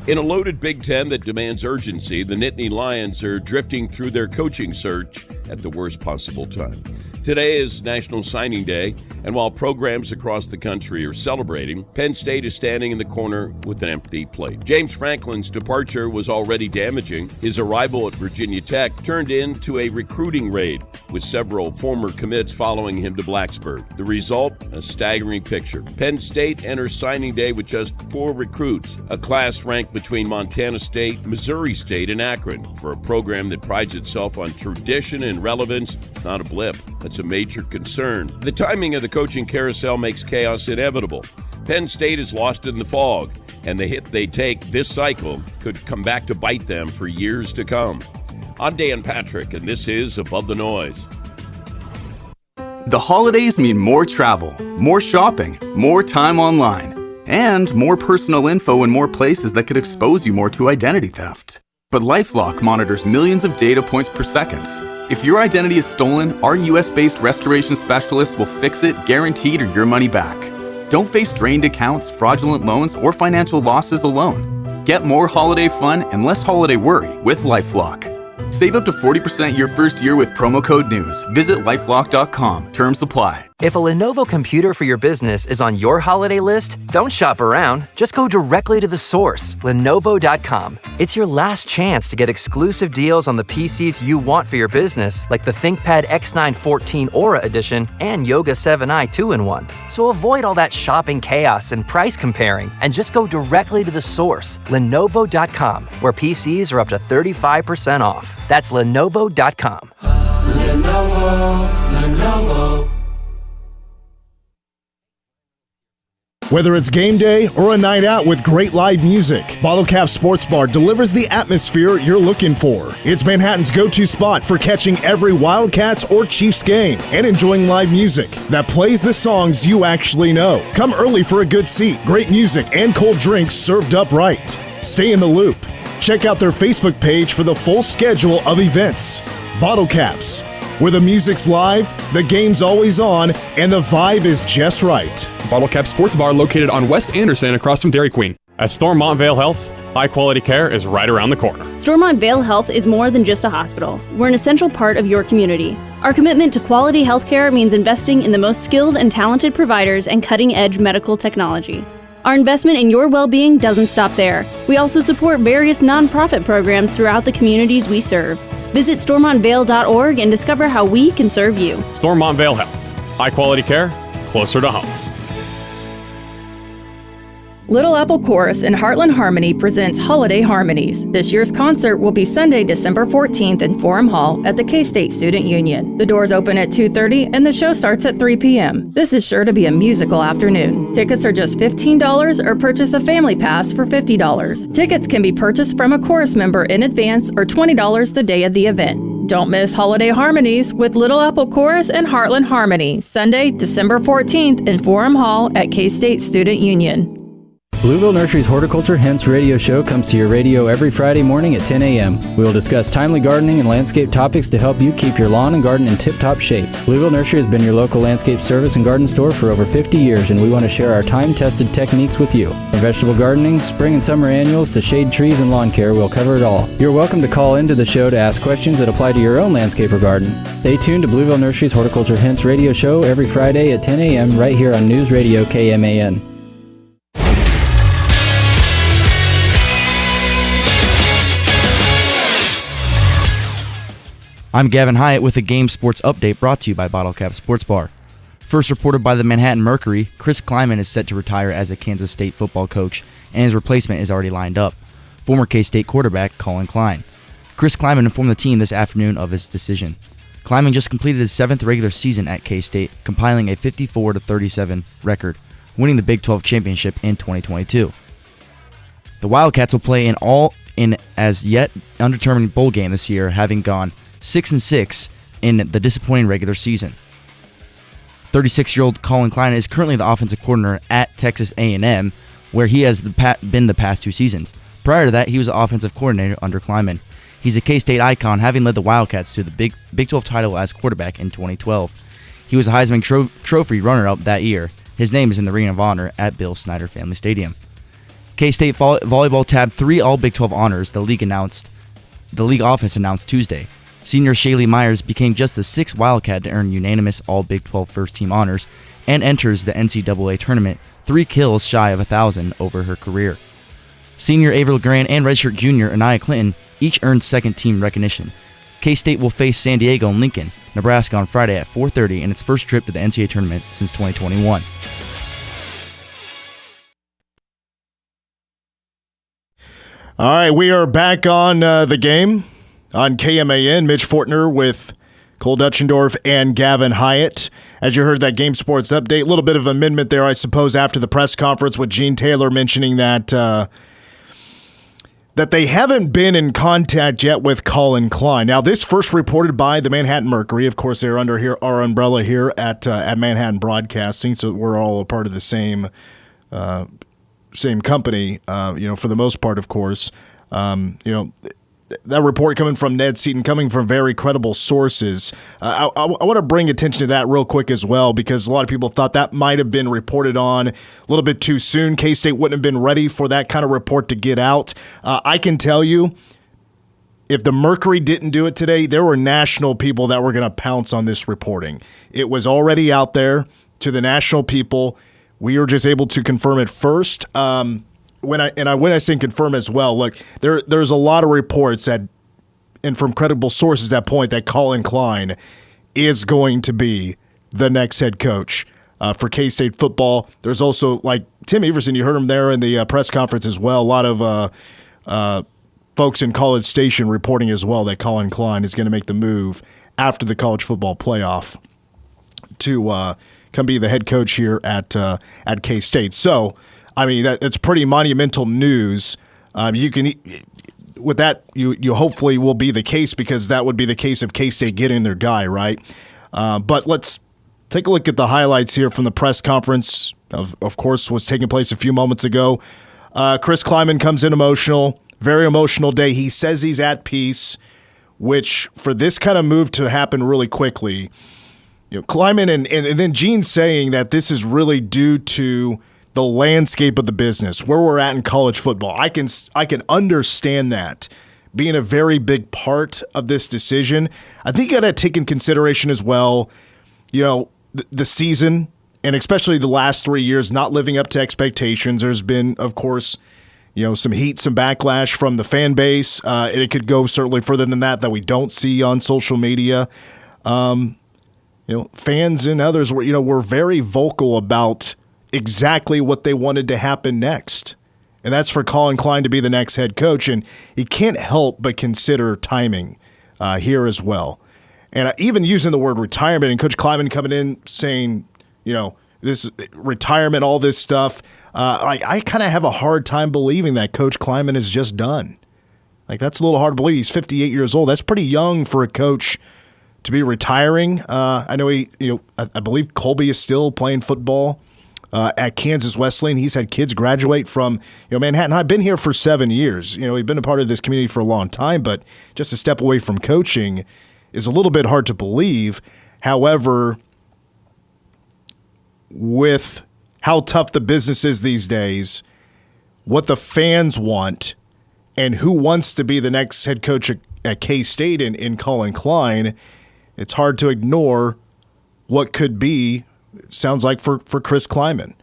In a loaded Big Ten that demands urgency, the Nittany Lions are drifting through their coaching search at the worst possible time. Today is National Signing Day, and while programs across the country are celebrating, Penn State is standing in the corner with an empty plate. James Franklin's departure was already damaging. His arrival at Virginia Tech turned into a recruiting raid, with several former commits following him to Blacksburg. The result, a staggering picture. Penn State enters signing day with just 4 recruits, a class ranked between Montana State, Missouri State, and Akron. For a program that prides itself on tradition and relevance, it's not a blip. That's a major concern. The timing of the coaching carousel makes chaos inevitable. Penn State is lost in the fog, and the hit they take this cycle could come back to bite them for years to come. I'm Dan Patrick, and this is Above the Noise. The holidays mean more travel, more shopping, more time online, and more personal info in more places that could expose you more to identity theft. But LifeLock monitors millions of data points per second. If your identity is stolen, our US-based restoration specialists will fix it, guaranteed, or your money back. Don't face drained accounts, fraudulent loans, or financial losses alone. Get more holiday fun and less holiday worry with LifeLock. Save up to 40% your first year with promo code NEWS. Visit LifeLock.com. Terms apply. If a Lenovo computer for your business is on your holiday list, don't shop around. Just go directly to the source, Lenovo.com. It's your last chance to get exclusive deals on the PCs you want for your business, like the ThinkPad X9 14 Aura Edition and Yoga 7i 2-in-1. So avoid all that shopping chaos and price comparing, and just go directly to the source, Lenovo.com, where PCs are up to 35% off. That's Lenovo.com. Lenovo. Whether it's game day or a night out with great live music, Bottlecap Sports Bar delivers the atmosphere you're looking for. It's Manhattan's go-to spot for catching every Wildcats or Chiefs game and enjoying live music that plays the songs you actually know. Come early for a good seat, great music, and cold drinks served up right. Stay in the loop. Check out their Facebook page for the full schedule of events. Bottlecaps, where the music's live, the game's always on, and the vibe is just right. Bottlecap Sports Bar located on West Anderson across from Dairy Queen. At Stormont Vale Health, high-quality care is right around the corner. Stormont Vale Health is more than just a hospital. We're an essential part of your community. Our commitment to quality healthcare means investing in the most skilled and talented providers and cutting-edge medical technology. Our investment in your well-being doesn't stop there. We also support various nonprofit programs throughout the communities we serve. Visit StormontVale.org and discover how we can serve you. Stormont Vale Health, high-quality care, closer to home. Little Apple Chorus and Heartland Harmony presents Holiday Harmonies. This year's concert will be Sunday, December 14th in Forum Hall at the K-State Student Union. The doors open at 2:30 and the show starts at 3 p.m. This is sure to be a musical afternoon. Tickets are just $15 or purchase a family pass for $50. Tickets can be purchased from a chorus member in advance or $20 the day of the event. Don't miss Holiday Harmonies with Little Apple Chorus and Heartland Harmony, Sunday, December 14th in Forum Hall at K-State Student Union. Blueville Nursery's Horticulture Hints radio show comes to your radio every Friday morning at 10 a.m. We will discuss timely gardening and landscape topics to help you keep your lawn and garden in tip-top shape. Blueville Nursery has been your local landscape service and garden store for over 50 years, and we want to share our time-tested techniques with you. From vegetable gardening, spring and summer annuals, to shade trees and lawn care, we'll cover it all. You're welcome to call into the show to ask questions that apply to your own landscape or garden. Stay tuned to Blueville Nursery's Horticulture Hints radio show every Friday at 10 a.m. right here on News Radio KMAN. I'm Gavin Hyatt with a Game Sports Update brought to you by Bottlecap Sports Bar. First reported by the Manhattan Mercury, Chris Klieman is set to retire as a Kansas State football coach, and his replacement is already lined up, former K-State quarterback Collin Klein. Chris Klieman informed the team this afternoon of his decision. Klieman just completed his 7th regular season at K-State, compiling a 54-37 record, winning the Big 12 championship in 2022. The Wildcats will play in as yet undetermined bowl game this year, having gone 6-6 in the disappointing regular season. 36-year-old Collin Klein is currently the offensive coordinator at Texas A&M, where he has been the past 2 seasons. Prior to that, he was the offensive coordinator under Klieman. He's a K-State icon, having led the Wildcats to the Big 12 title as quarterback in 2012. He was a Heisman Trophy runner-up that year. His name is in the Ring of Honor at Bill Snyder Family Stadium. K-State volleyball tabbed 3 All-Big 12 honors, the league office announced Tuesday. Senior Shaylee Myers became just the 6th Wildcat to earn unanimous All-Big 12 first-team honors and enters the NCAA tournament 3 kills shy of 1,000 over her career. Senior Avery Grant and redshirt junior Anaya Clinton each earned second-team recognition. K-State will face San Diego and Lincoln, Nebraska on Friday at 4:30 in its first trip to the NCAA tournament since 2021. All right, we are back on the game on KMAN. Mitch Fortner with Cole Dutchendorf and Gavin Hyatt. As you heard that Game Sports update, a little bit of amendment there, I suppose, after the press conference with Gene Taylor mentioning that that they haven't been in contact yet with Collin Klein. Now, this first reported by the Manhattan Mercury. Of course, they're under our umbrella here at Manhattan Broadcasting, so we're all a part of the same company, for the most part, of course. That report coming from Ned Seaton, coming from very credible sources. I want to bring attention to that real quick as well, because a lot of people thought that might have been reported on a little bit too soon. K-State wouldn't have been ready for that kind of report to get out. I can tell you, if the Mercury didn't do it today, there were national people that were going to pounce on this reporting. It was already out there to the national people. We were just able to confirm it first. When I say confirm as well, look, there's a lot of reports and from credible sources that point that Collin Klein is going to be the next head coach for K-State football. There's also, like Tim Everson, you heard him there in the press conference as well. A lot of folks in College Station reporting as well that Collin Klein is going to make the move after the college football playoff to come be the head coach here at K-State. So, I mean, that's pretty monumental news. You can, with that, you hopefully will be the case, because that would be the case of K-State getting their guy, right? But let's take a look at the highlights here from the press conference. Of course, was taking place a few moments ago. Chris Klieman comes in emotional, very emotional day. He says he's at peace, which for this kind of move to happen really quickly, Klieman and then Gene saying that this is really due to the landscape of the business, where we're at in college football. I can understand that being a very big part of this decision. I think you got to take in consideration as well, the season, and especially the last 3 years not living up to expectations. There's been, of course, some heat, some backlash from the fan base, and it could go certainly further than that we don't see on social media. Fans and others were very vocal about exactly what they wanted to happen next. And that's for Collin Klein to be the next head coach. And he can't help but consider timing here as well. And even using the word retirement, and Coach Klieman coming in saying, this retirement, all this stuff, I kind of have a hard time believing that Coach Klieman is just done. That's a little hard to believe. He's 58 years old. That's pretty young for a coach to be retiring. I know I believe Colby is still playing football at Kansas Wesleyan. He's had kids graduate from Manhattan High. Been here for 7 years. He's been a part of this community for a long time, but just a step away from coaching is a little bit hard to believe. However, with how tough the business is these days, what the fans want, and who wants to be the next head coach at K-State in Collin Klein, it's hard to ignore what could be, sounds like, for Chris Klieman.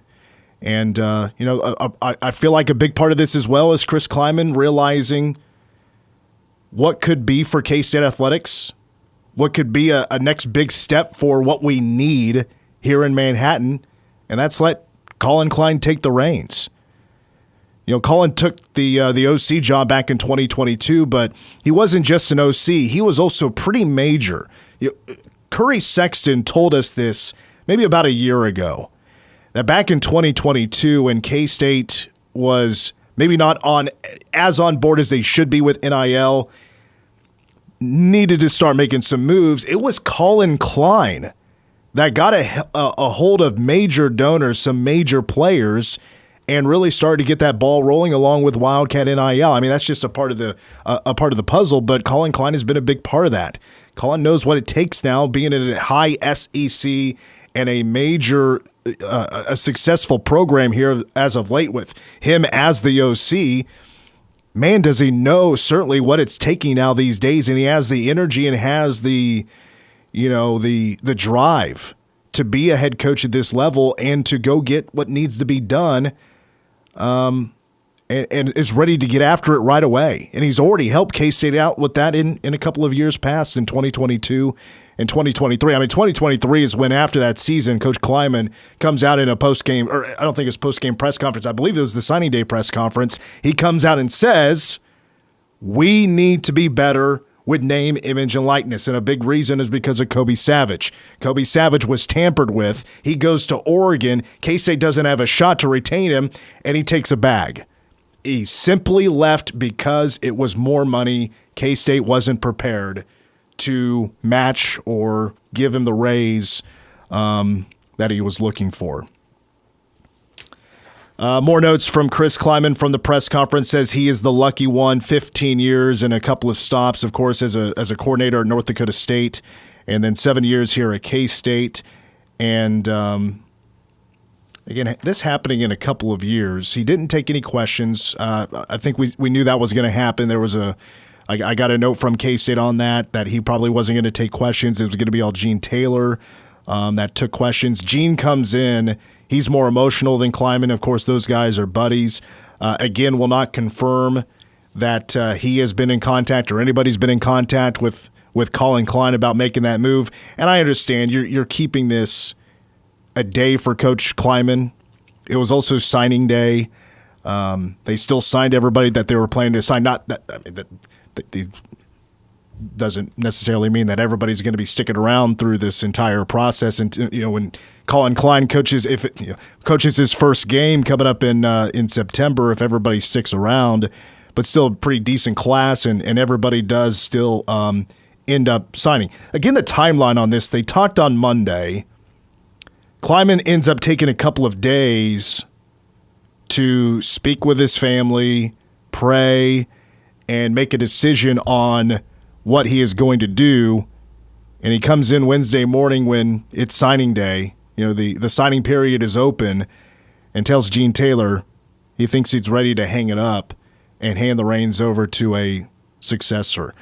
And, I feel like a big part of this as well is Chris Klieman realizing what could be for K-State athletics, what could be a next big step for what we need here in Manhattan, and that's let Collin Klein take the reins. Collin took the OC job back in 2022, but he wasn't just an OC. He was also pretty major. Curry Sexton told us this maybe about a year ago, that back in 2022 when K-State was maybe not as on board as they should be with NIL, needed to start making some moves, it was Collin Klein that got a hold of major donors, some major players, and really started to get that ball rolling along with Wildcat NIL. I mean, that's just a part of the puzzle, but Collin Klein has been a big part of that. Collin knows what it takes now, being in a high SEC and a major, a successful program here as of late with him as the OC. man, does he know certainly what it's taking now these days, and he has the energy and has the drive to be a head coach at this level and to go get what needs to be done, and is ready to get after it right away. And he's already helped K-State out with that in a couple of years past, in 2022 and 2023. I mean, 2023 is when, after that season, Coach Klieman comes out in a post-game, or I don't think it's post-game press conference, I believe it was the signing day press conference. He comes out and says, we need to be better with name, image, and likeness. And a big reason is because of Kobe Savage. Kobe Savage was tampered with. He goes to Oregon. K-State doesn't have a shot to retain him, and he takes a bag. He simply left because it was more money. K-State wasn't prepared to match or give him the raise that he was looking for. More notes from Chris Klieman from the press conference. Says he is the lucky one. 15 years and a couple of stops, of course, as a coordinator at North Dakota State, and then 7 years here at K-State. And again, this happening in a couple of years. He didn't take any questions. I think we knew that was going to happen. There was I got a note from K-State on that he probably wasn't going to take questions. It was going to be all Gene Taylor that took questions. Gene comes in. He's more emotional than Klieman. Of course, those guys are buddies. Again, will not confirm that he has been in contact or anybody's been in contact with Collin Klein about making that move. And I understand you're keeping this a day for Coach Klieman. It was also signing day. They still signed everybody that they were planning to sign. Not that, that doesn't necessarily mean that everybody's going to be sticking around through this entire process. And when Collin Klein coaches his first game coming up in September, if everybody sticks around, but still a pretty decent class, and everybody does still end up signing. Again, the timeline on this, they talked on Monday. Klieman ends up taking a couple of days to speak with his family, pray, and make a decision on what he is going to do. And he comes in Wednesday morning when it's signing day. The signing period is open, and tells Gene Taylor he thinks he's ready to hang it up and hand the reins over to a successor.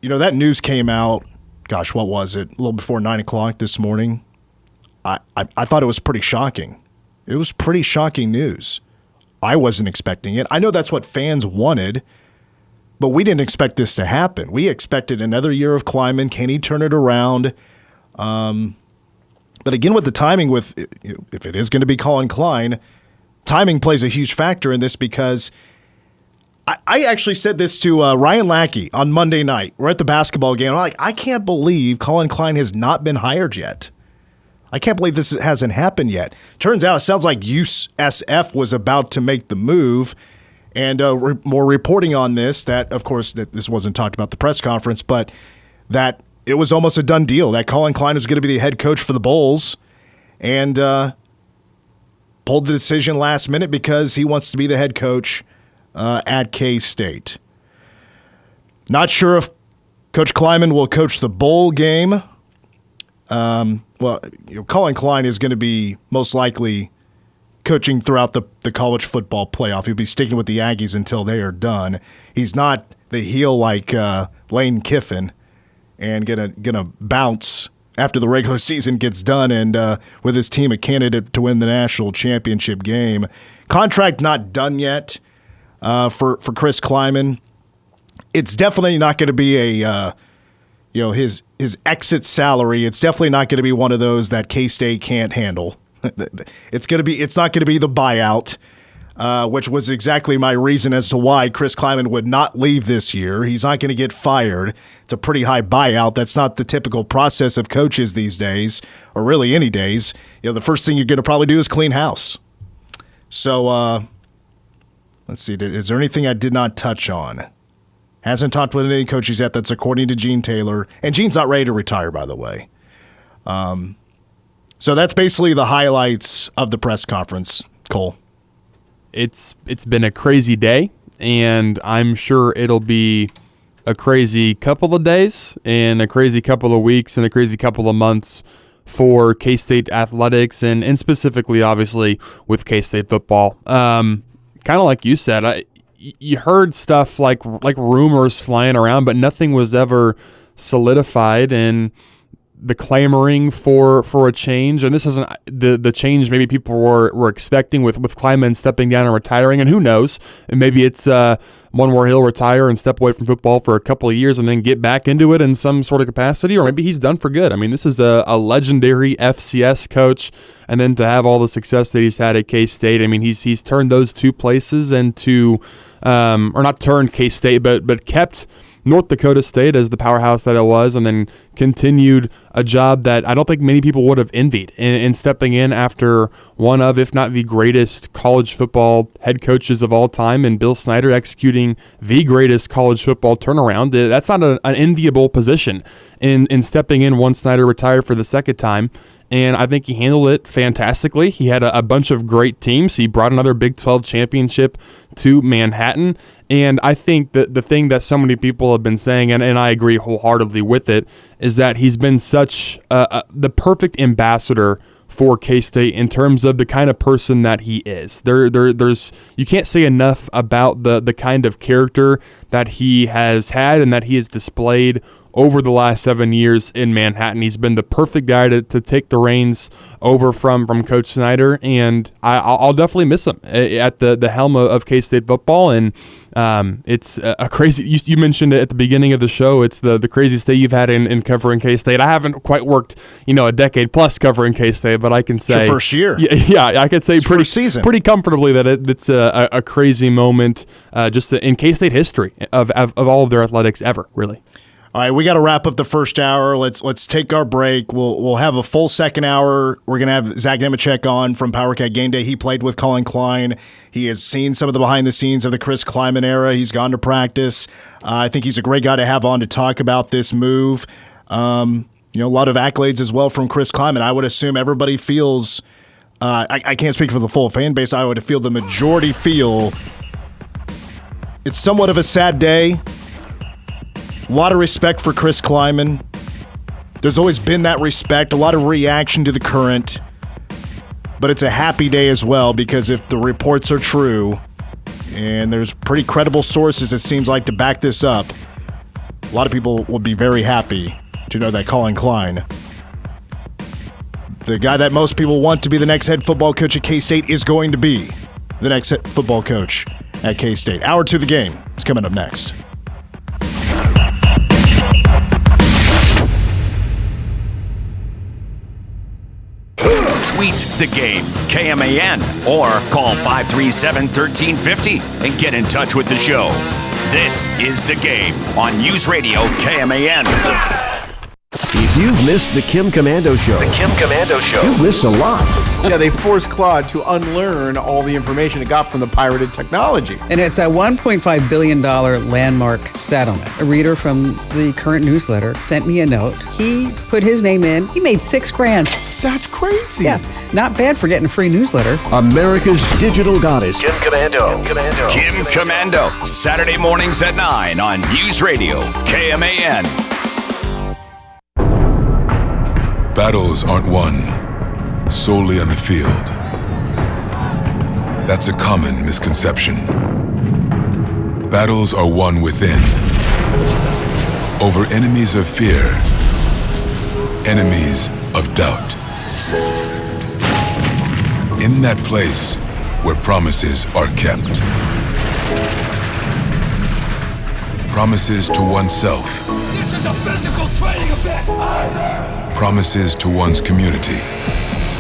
That news came out, gosh, what was it? A little before 9 o'clock this morning. I thought it was pretty shocking. It was pretty shocking news. I wasn't expecting it. I know that's what fans wanted, but we didn't expect this to happen. We expected another year of Klieman. Can he turn it around? But again, with the timing, if it is going to be Collin Klein, timing plays a huge factor in this, because I actually said this to Ryan Lackey on Monday night. We're at the basketball game. I'm like, I can't believe Collin Klein has not been hired yet. I can't believe this hasn't happened yet. Turns out it sounds like USF was about to make the move, and more reporting on this, that, of course, that this wasn't talked about at the press conference, but that it was almost a done deal, that Collin Klein was going to be the head coach for the Bulls, and pulled the decision last minute because he wants to be the head coach at K-State. Not sure if Coach Klieman will coach the bowl game. Collin Klein is going to be most likely coaching throughout the college football playoff. He'll be sticking with the Aggies until they are done. He's not the heel like Lane Kiffin and gonna bounce after the regular season gets done and with his team a candidate to win the national championship game. Contract not done yet for Chris Klieman. It's definitely not going to be a his exit salary. It's definitely not going to be one of those that K-State can't handle. It's not going to be the buyout, which was exactly my reason as to why Chris Klieman would not leave this year. He's not going to get fired. It's a pretty high buyout. That's not the typical process of coaches these days, or really any days. The first thing you're going to probably do is clean house. So let's see. Is there anything I did not touch on? Hasn't talked with any coaches yet. That's according to Gene Taylor. And Gene's not ready to retire, by the way. So that's basically the highlights of the press conference, Cole. It's been a crazy day, and I'm sure it'll be a crazy couple of days and a crazy couple of weeks and a crazy couple of months for K-State athletics and specifically, obviously, with K-State football. Kind of like you said, you heard stuff like rumors flying around, but nothing was ever solidified, and the clamoring for a change, and this isn't the change maybe people were expecting with Klieman stepping down and retiring, and who knows, and maybe it's one where he'll retire and step away from football for a couple of years and then get back into it in some sort of capacity, or maybe he's done for good. I mean, this is a legendary FCS coach, and then to have all the success that he's had at K-State, I mean, he's turned those two places into, or not turned K-State, but kept North Dakota State as the powerhouse that it was, and then continued a job that I don't think many people would have envied in stepping in after one of, if not the greatest college football head coaches of all time, and Bill Snyder executing the greatest college football turnaround. That's not an enviable position in stepping in once Snyder retired for the second time. And I think he handled it fantastically. He had a bunch of great teams. He brought another Big 12 championship to Manhattan. And I think that the thing that so many people have been saying, and I agree wholeheartedly with it, is that he's been such the perfect ambassador for K-State in terms of the kind of person that he is. There's you can't say enough about the kind of character that he has had and that he has displayed over the last 7 years in Manhattan. He's been the perfect guy to take the reins over from Coach Snyder, and I'll definitely miss him at the helm of K-State football. And it's a crazy, you mentioned it at the beginning of the show, it's the craziest day you've had in covering K-State. I haven't quite worked, a decade plus covering K-State, but I can say— It's your first year. Yeah, I could say pretty comfortably that it's a crazy moment just in K-State history of all of their athletics ever, really. All right, we got to wrap up the first hour. Let's take our break. We'll have a full second hour. We're going to have Zach Nemechek on from Powercat Gameday. He played with Collin Klein. He has seen some of the behind the scenes of the Chris Klieman era. He's gone to practice. I think he's a great guy to have on to talk about this move. A lot of accolades as well from Chris Klieman. I would assume everybody feels. I can't speak for the full fan base. I would feel the majority feel it's somewhat of a sad day. A lot of respect for Chris Klieman. There's always been that respect, a lot of reaction to the current. But it's a happy day as well, because if the reports are true, and there's pretty credible sources, it seems like, to back this up, a lot of people would be very happy to know that Collin Klein, the guy that most people want to be the next head football coach at K-State, is going to be the next head football coach at K-State. Hour 2 of the game is coming up next. Tweet the game, KMAN, or call 537-1350 and get in touch with the show. This is The Game on News Radio KMAN. If you've missed the Kim Commando Show, you've missed a lot. Yeah, they forced Claude to unlearn all the information it got from the pirated technology. And it's a $1.5 billion landmark settlement. A reader from the current newsletter sent me a note. He put his name in. He made $6,000. That's crazy. Yeah, not bad for getting a free newsletter. America's digital goddess, Kim Commando, Saturday mornings at 9 on News Radio KMAN. Battles aren't won solely on the field. That's a common misconception. Battles are won within, over enemies of fear, enemies of doubt. In that place where promises are kept. Promises to oneself. This is a physical training event! Promises to one's community.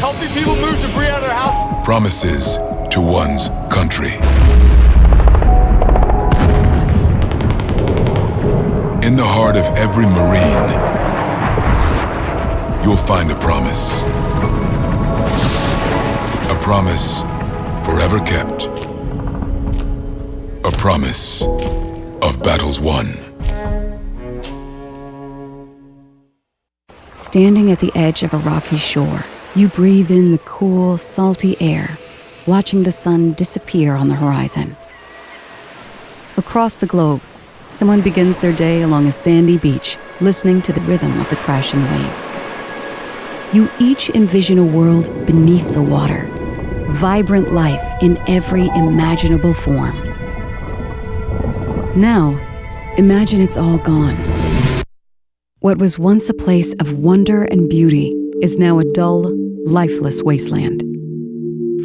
Helping people move debris out of their house. Promises to one's country. In the heart of every Marine, you'll find a promise. A promise forever kept. A promise of battles won. Standing at the edge of a rocky shore, you breathe in the cool, salty air, watching the sun disappear on the horizon. Across the globe, someone begins their day along a sandy beach, listening to the rhythm of the crashing waves. You each envision a world beneath the water, vibrant life in every imaginable form. Now, imagine it's all gone. What was once a place of wonder and beauty is now a dull, lifeless wasteland.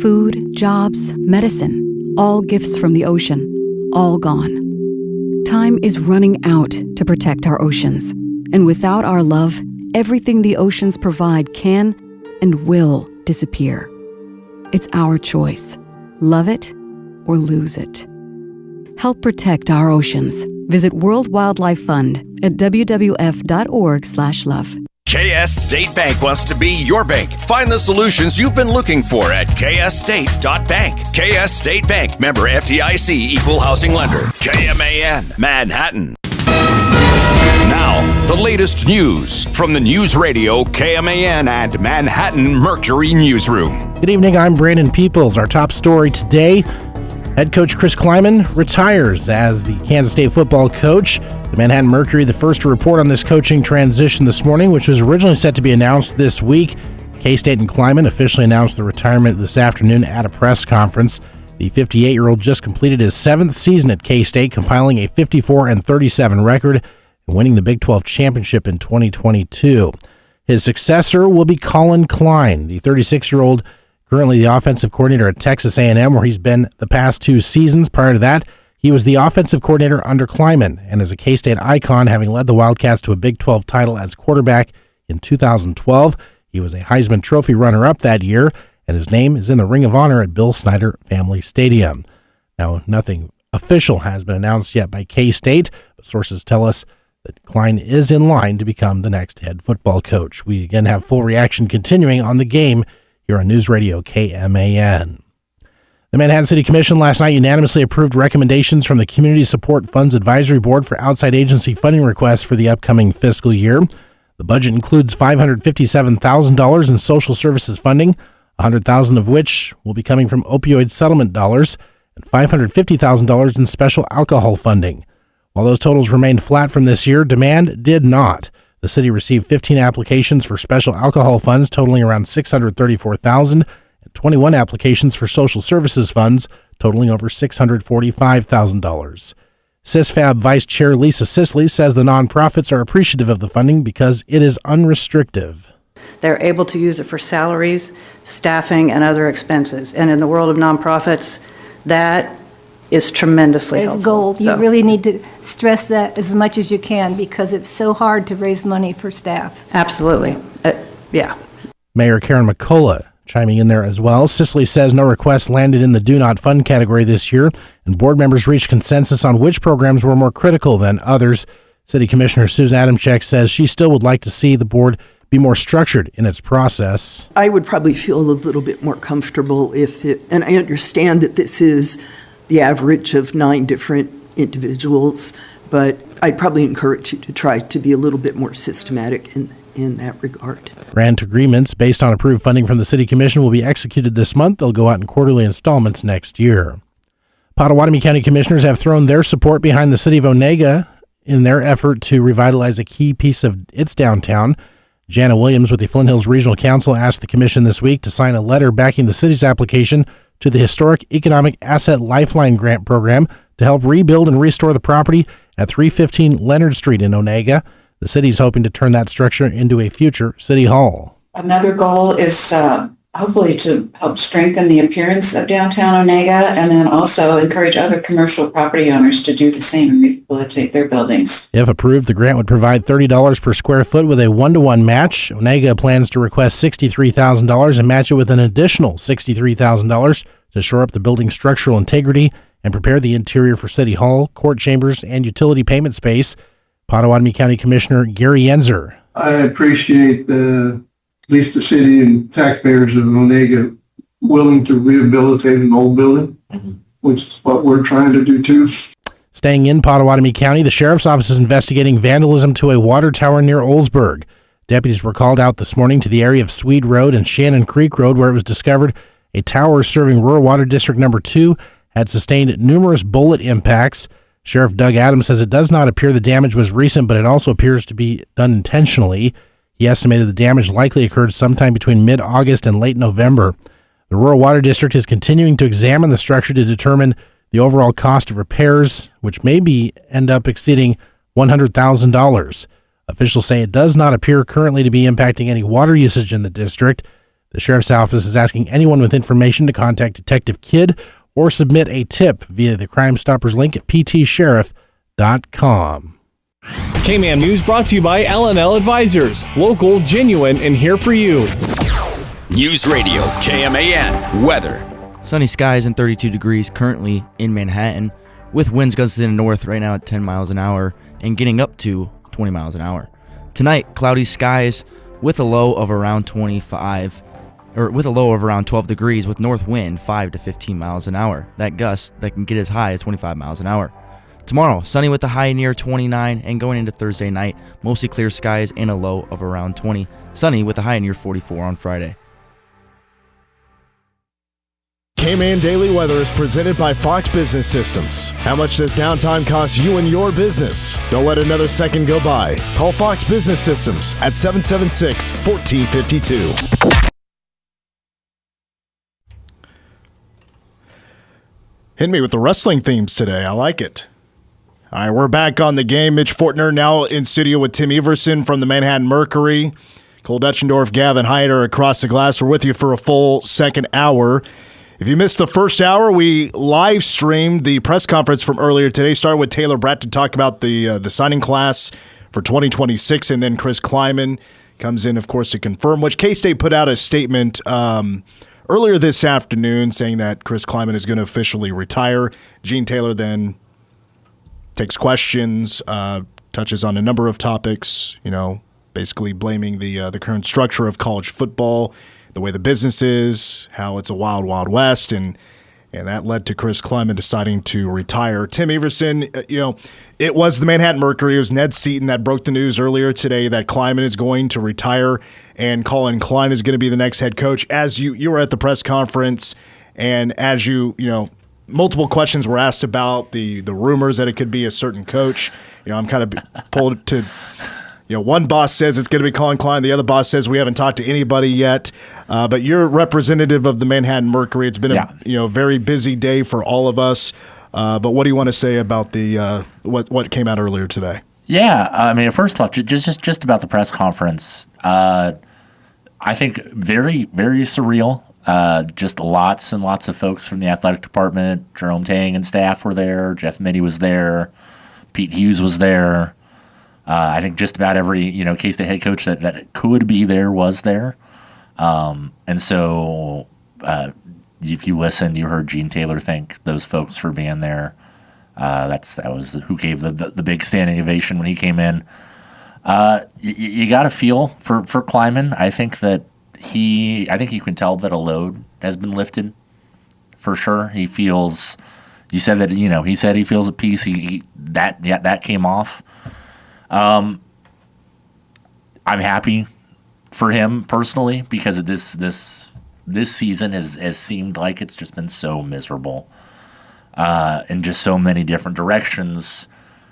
Food, jobs, medicine, all gifts from the ocean, all gone. Time is running out to protect our oceans, and without our love, everything the oceans provide can and will disappear. It's our choice. Love it or lose it. Help protect our oceans. Visit World Wildlife Fund at wwf.org/love. KS State Bank wants to be your bank. Find the solutions you've been looking for at ksstate.bank. KS State Bank, member FDIC, equal housing lender. KMAN, Manhattan. Now, the latest news from the News Radio KMAN and Manhattan Mercury Newsroom. Good evening, I'm Brandon Peoples. Our top story today, head coach Chris Klieman retires as the Kansas State football coach. The Manhattan Mercury, the first to report on this coaching transition this morning, which was originally set to be announced this week. K-State and Klieman officially announced the retirement this afternoon at a press conference. The 58-year-old just completed his 7th season at K-State, compiling a 54-37 record and winning the Big 12 championship in 2022. His successor will be Collin Klein, the 36-year-old, currently the offensive coordinator at Texas A&M, where he's been the past 2 seasons. Prior to that, he was the offensive coordinator under Klieman and is a K-State icon, having led the Wildcats to a Big 12 title as quarterback in 2012. He was a Heisman Trophy runner-up that year, and his name is in the Ring of Honor at Bill Snyder Family Stadium. Now, nothing official has been announced yet by K-State, but sources tell us that Klein is in line to become the next head football coach. We again have full reaction continuing on the game here on News Radio KMAN. The Manhattan City Commission last night unanimously approved recommendations from the Community Support Funds Advisory Board for outside agency funding requests for the upcoming fiscal year. The budget includes $557,000 in social services funding, $100,000 of which will be coming from opioid settlement dollars, and $550,000 in special alcohol funding. While those totals remained flat from this year, demand did not. The city received 15 applications for special alcohol funds totaling around $634,000 and 21 applications for social services funds totaling over $645,000. CISFAB Vice Chair Lisa Sisley says the nonprofits are appreciative of the funding because it is unrestrictive. They're able to use it for salaries, staffing, and other expenses. And in the world of nonprofits, that is tremendously helpful. It's gold. So, You really need to stress that as much as you can because it's so hard to raise money for staff. Absolutely. Yeah. Mayor Karen McCullough chiming in there as well. Sisley says no requests landed in the Do Not Fund category this year, and board members reached consensus on which programs were more critical than others. City Commissioner Susan Adamczyk says she still would like to see the board be more structured in its process. I would probably feel a little bit more comfortable if it, and I understand that this is the average of 9 different individuals, but I'd probably encourage you to try to be a little bit more systematic in that regard. Grant agreements based on approved funding from the City Commission will be executed this month. They'll go out in quarterly installments next year. Potawatomi County Commissioners have thrown their support behind the City of Onega in their effort to revitalize a key piece of its downtown. Jana Williams with the Flint Hills Regional Council asked the Commission this week to sign a letter backing the city's application to the Historic Economic Asset Lifeline Grant Program to help rebuild and restore the property at 315 Leonard Street in Onega. The city's hoping to turn that structure into a future city hall. Another goal is hopefully to help strengthen the appearance of downtown Onega and then also encourage other commercial property owners to do the same and rehabilitate their buildings. If approved, the grant would provide $30 per square foot with a 1-to-1 match. Onega plans to request $63,000 and match it with an additional $63,000 to shore up the building's structural integrity and prepare the interior for City Hall, court chambers, and utility payment space. Potawatomi County Commissioner Gary Yenzer. I appreciate at least the city and taxpayers of Onega willing to rehabilitate an old building, which is what we're trying to do too. Staying in Potawatomi County, the Sheriff's Office is investigating vandalism to a water tower near Oldsburg. Deputies were called out this morning to the area of Swede Road and Shannon Creek Road, where it was discovered a tower serving Rural Water District Number 2 had sustained numerous bullet impacts. Sheriff Doug Adams says it does not appear the damage was recent, but it also appears to be done intentionally. He estimated the damage likely occurred sometime between mid-August and late November. The Rural Water District is continuing to examine the structure to determine the overall cost of repairs, which may end up exceeding $100,000. Officials say it does not appear currently to be impacting any water usage in the district. The sheriff's office is asking anyone with information to contact Detective Kidd or submit a tip via the Crime Stoppers link at ptsheriff.com. K-Man News brought to you by L&L Advisors. Local, genuine, and here for you. News Radio KMAN weather. Sunny skies and 32 degrees currently in Manhattan, with winds gusting in the north right now at 10 miles an hour and getting up to 20 miles an hour. Tonight, cloudy skies with a low of around 12 degrees with north wind 5 to 15 miles an hour. That gust that can get as high as 25 miles an hour. Tomorrow, sunny with a high near 29, and going into Thursday night, mostly clear skies and a low of around 20. Sunny with a high near 44 on Friday. K-Man Daily Weather is presented by Fox Business Systems. How much does downtime cost you and your business? Don't let another second go by. Call Fox Business Systems at 776-1452. Hit me with the wrestling themes today. I like it. All right, we're back on the game. Mitch Fortner now in studio with Tim Everson from the Manhattan Mercury. Cole Dutchendorf, Gavin Hyder across the glass. We're with you for a full second hour. If you missed the first hour, we live streamed the press conference from earlier today. Started with Taylor Bratt to talk about the signing class for 2026, and then Chris Klieman comes in, of course, to confirm, which K-State put out a statement earlier this afternoon saying that Chris Klieman is going to officially retire. Gene Taylor then takes questions, touches on a number of topics, basically blaming the current structure of college football, the way the business is, how it's a wild, wild west, and that led to Chris Klieman deciding to retire. Tim Everson, it was the Manhattan Mercury. It was Ned Seaton that broke the news earlier today that Klieman is going to retire and Collin Klein is going to be the next head coach. As you were at the press conference, and as multiple questions were asked about the rumors that it could be a certain coach. I'm kind of pulled to, one boss says it's going to be Collin Klein. The other boss says we haven't talked to anybody yet. But you're representative of the Manhattan Mercury. It's been a very busy day for all of us. But what do you want to say about the what came out earlier today? Yeah, first off, just about the press conference. I think very, very surreal. Just lots and lots of folks from the athletic department. Jerome Tang and staff were there. Jeff Mitty was there. Pete Hughes was there. I think just about every K-State head coach that could be there was there. And so if you listened, you heard Gene Taylor thank those folks for being there. That was who gave the big standing ovation when he came in. You got to feel for Klieman. I think you can tell that a load has been lifted for sure. He feels. You said that he said he feels at peace. That came off. I'm happy for him personally because of this season has seemed like it's just been so miserable in just so many different directions,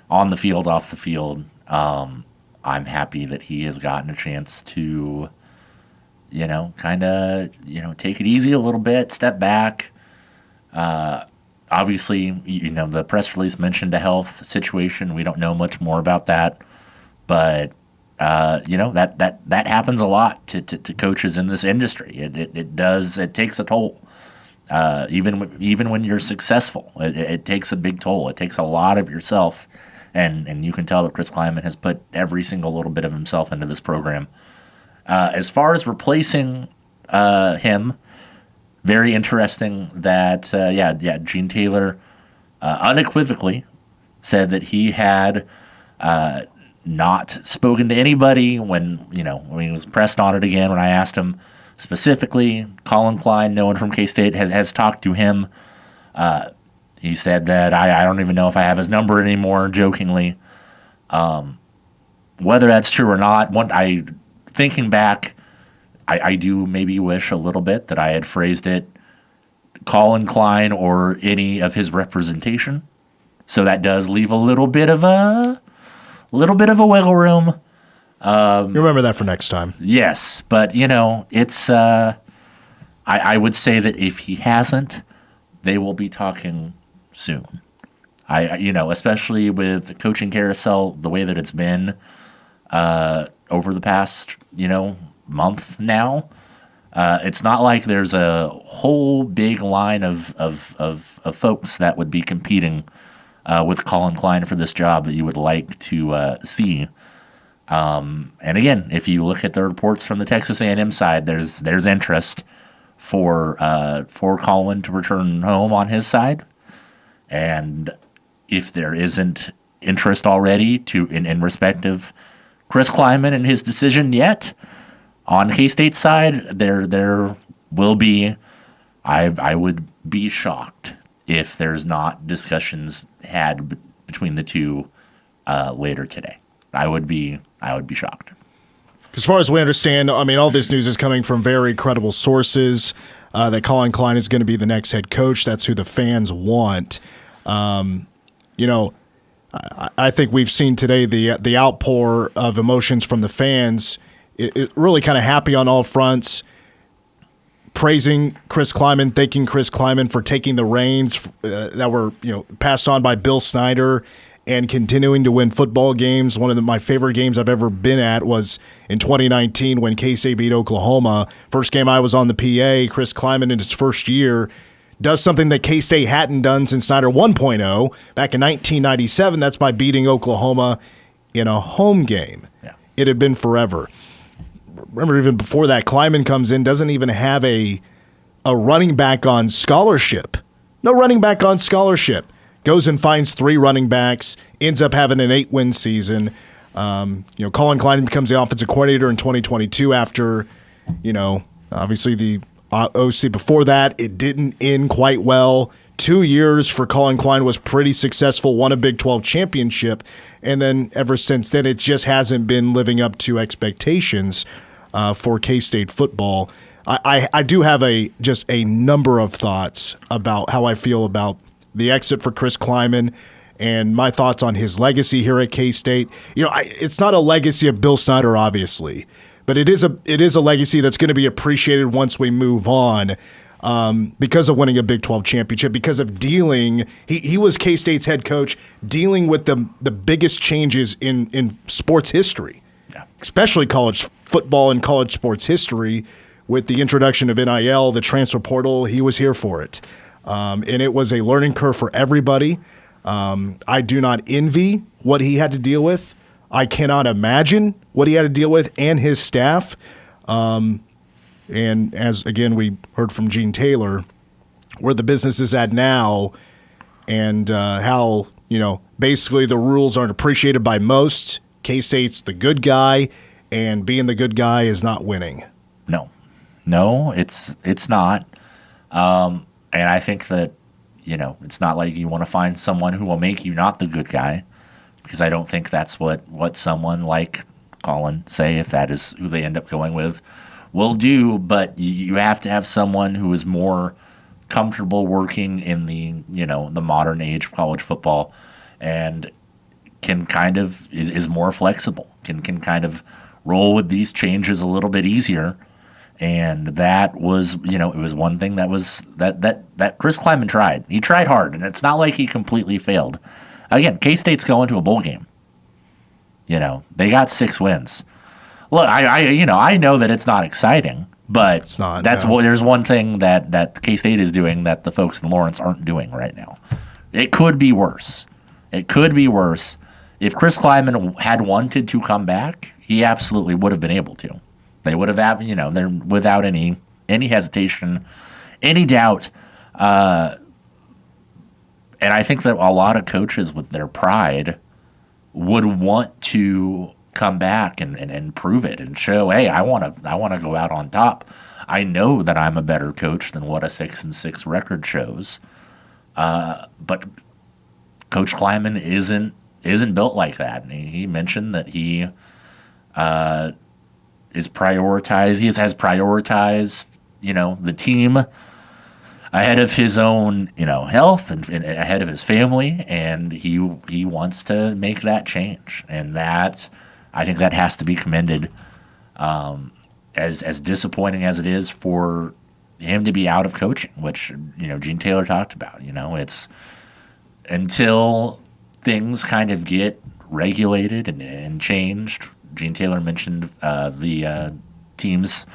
on the field, off the field. I'm happy that he has gotten a chance to kind of take it easy a little bit, step back. Obviously, the press release mentioned a health situation. We don't know much more about that, but that happens a lot to coaches in this industry. It does. It takes a toll. Even when you're successful, it takes a big toll. It takes a lot of yourself, and you can tell that Chris Klieman has put every single little bit of himself into this program. As far as replacing him, very interesting that Gene Taylor unequivocally said that he had not spoken to anybody when he was pressed on it again. When I asked him specifically, Collin Klein, no one from K-State has talked to him. He said that I don't even know if I have his number anymore, jokingly. Whether that's true or not, thinking back, I do maybe wish a little bit that I had phrased it Collin Klein or any of his representation. So that does leave a little bit of a wiggle room. You remember that for next time. Yes, but it's I would say that if he hasn't, they will be talking soon. Especially with the coaching carousel, the way that it's been over the past, month now. It's not like there's a whole big line of folks that would be competing with Collin Klein for this job that you would like to see. And again, if you look at the reports from the Texas A&M side, there's interest for Collin to return home on his side, and if there isn't interest already in respect of Chris Klieman and his decision yet, on K-State's side, there will be. I would be shocked if there's not discussions had between the two later today. I would be shocked. As far as we understand, all this news is coming from very credible sources that Collin Klein is going to be the next head coach. That's who the fans want. I think we've seen today the outpour of emotions from the fans. It really kind of happy on all fronts, praising Chris Klieman, thanking Chris Klieman for taking the reins that were passed on by Bill Snyder and continuing to win football games. One of my favorite games I've ever been at was in 2019 when K-State beat Oklahoma. First game I was on the PA. Chris Klieman in his first year does something that K-State hadn't done since Snyder 1.0 back in 1997. That's by beating Oklahoma in a home game. Yeah. It had been forever. Remember, even before that, Klieman comes in, doesn't even have a running back on scholarship. No running back on scholarship. Goes and finds 3 running backs, ends up having an 8-win season. Collin Klein becomes the offensive coordinator in 2022 after, obviously the OC before that. It didn't end quite well. 2 years for Collin Klein was pretty successful, won a Big 12 championship, and then ever since then it just hasn't been living up to expectations for K-State football. I do have just a number of thoughts about how I feel about the exit for Chris Klieman and my thoughts on his legacy here at K-State. It's not a legacy of Bill Snyder, obviously, but it is a legacy that's going to be appreciated once we move on. Because of winning a Big 12 championship, because of dealing, he was K-State's head coach, dealing with the biggest changes in sports history, especially college football and college sports history, with the introduction of NIL, the transfer portal. He was here for it. And it was a learning curve for everybody. I do not envy what he had to deal with. I cannot imagine what he had to deal with and his staff. And as, again, we heard from Gene Taylor, where the business is at now and how, basically the rules aren't appreciated by most. K-State's the good guy, and being the good guy is not winning. No, it's not. And I think that, it's not like you want to find someone who will make you not the good guy, because I don't think that's what someone like Collin, say, if that is who they end up going with, will do. But you have to have someone who is more comfortable working in the the modern age of college football, and can kind of is more flexible, can kind of roll with these changes a little bit easier. And that was it was one thing that was that Chris Klieman tried. He tried hard, and it's not like he completely failed. Again, K-State's going to a bowl game. They got 6 wins. Look, I know that it's not exciting, but it's not, there's one thing that K-State is doing that the folks in Lawrence aren't doing right now. It could be worse. If Chris Klieman had wanted to come back, he absolutely would have been able to. They would have, they're without any hesitation, any doubt. And I think that a lot of coaches with their pride would want to come back and prove it and show, hey, I want to go out on top. I know that I'm a better coach than what a 6-6 record shows. But Coach Klieman isn't built like that. And he mentioned that he has prioritized the team ahead of his own health and ahead of his family, and he wants to make that change. And that, I think, that has to be commended. As disappointing as it is for him to be out of coaching, which Gene Taylor talked about, until things kind of get regulated and changed. Gene Taylor mentioned the teams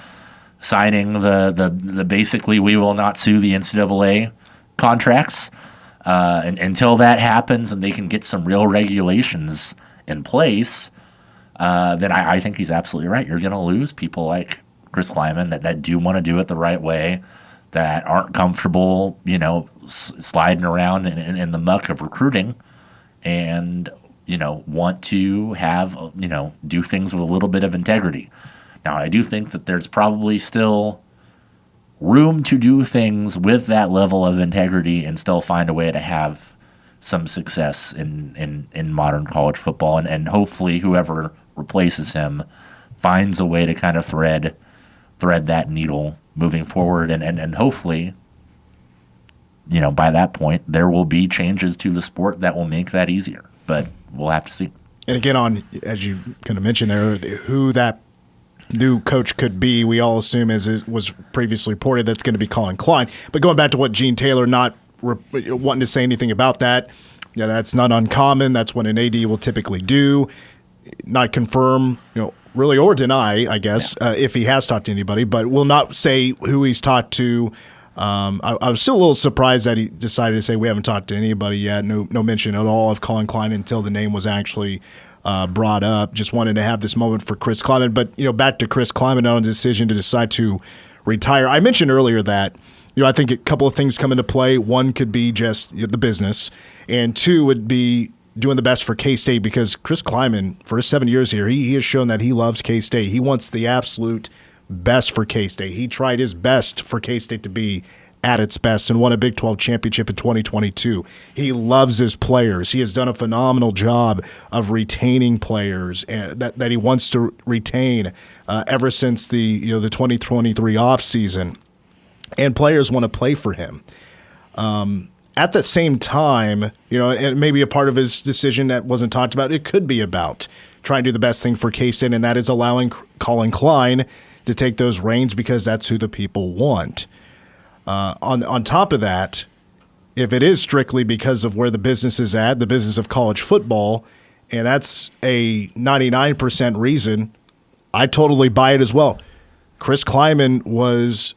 signing the basically we will not sue the NCAA contracts. And until that happens and they can get some real regulations in place, then I think he's absolutely right. You're going to lose people like Chris Klieman that do want to do it the right way, that aren't comfortable, sliding around in the muck of recruiting, and want to have do things with a little bit of integrity. Now, I do think that there's probably still room to do things with that level of integrity and still find a way to have some success in modern college football, and hopefully whoever replaces him finds a way to kind of thread that needle moving forward, and hopefully by that point there will be changes to the sport that will make that easier, but we'll have to see. And again, as you kind of mentioned there, who that new coach could be, we all assume, as it was previously reported, that's going to be Collin Klein. But going back to what Gene Taylor not wanting to say anything about that, that's not uncommon. That's what an AD will typically do, not confirm, really, or deny, I guess, if he has talked to anybody, but will not say who he's talked to. I was still a little surprised that he decided to say we haven't talked to anybody yet. No mention at all of Collin Klein until the name was actually brought up. Just wanted to have this moment for Chris Klieman. But back to Chris Klieman on the decision to decide to retire. I mentioned earlier that I think a couple of things come into play. One could be just the business, and two would be doing the best for K-State, because Chris Klieman, for his 7 years here, he has shown that he loves K-State. He wants the absolute best for K-State. He tried his best for K-State to be at its best and won a Big 12 championship in 2022. He loves his players. He has done a phenomenal job of retaining players that he wants to retain ever since the 2023 offseason. And players want to play for him. At the same time, and maybe a part of his decision that wasn't talked about, it could be about trying to do the best thing for K-State, and that is allowing Collin Klein to take those reins, because that's who the people want. On top of that, if it is strictly because of where the business is at, the business of college football, and that's a 99% reason, I totally buy it as well. Chris Klieman was,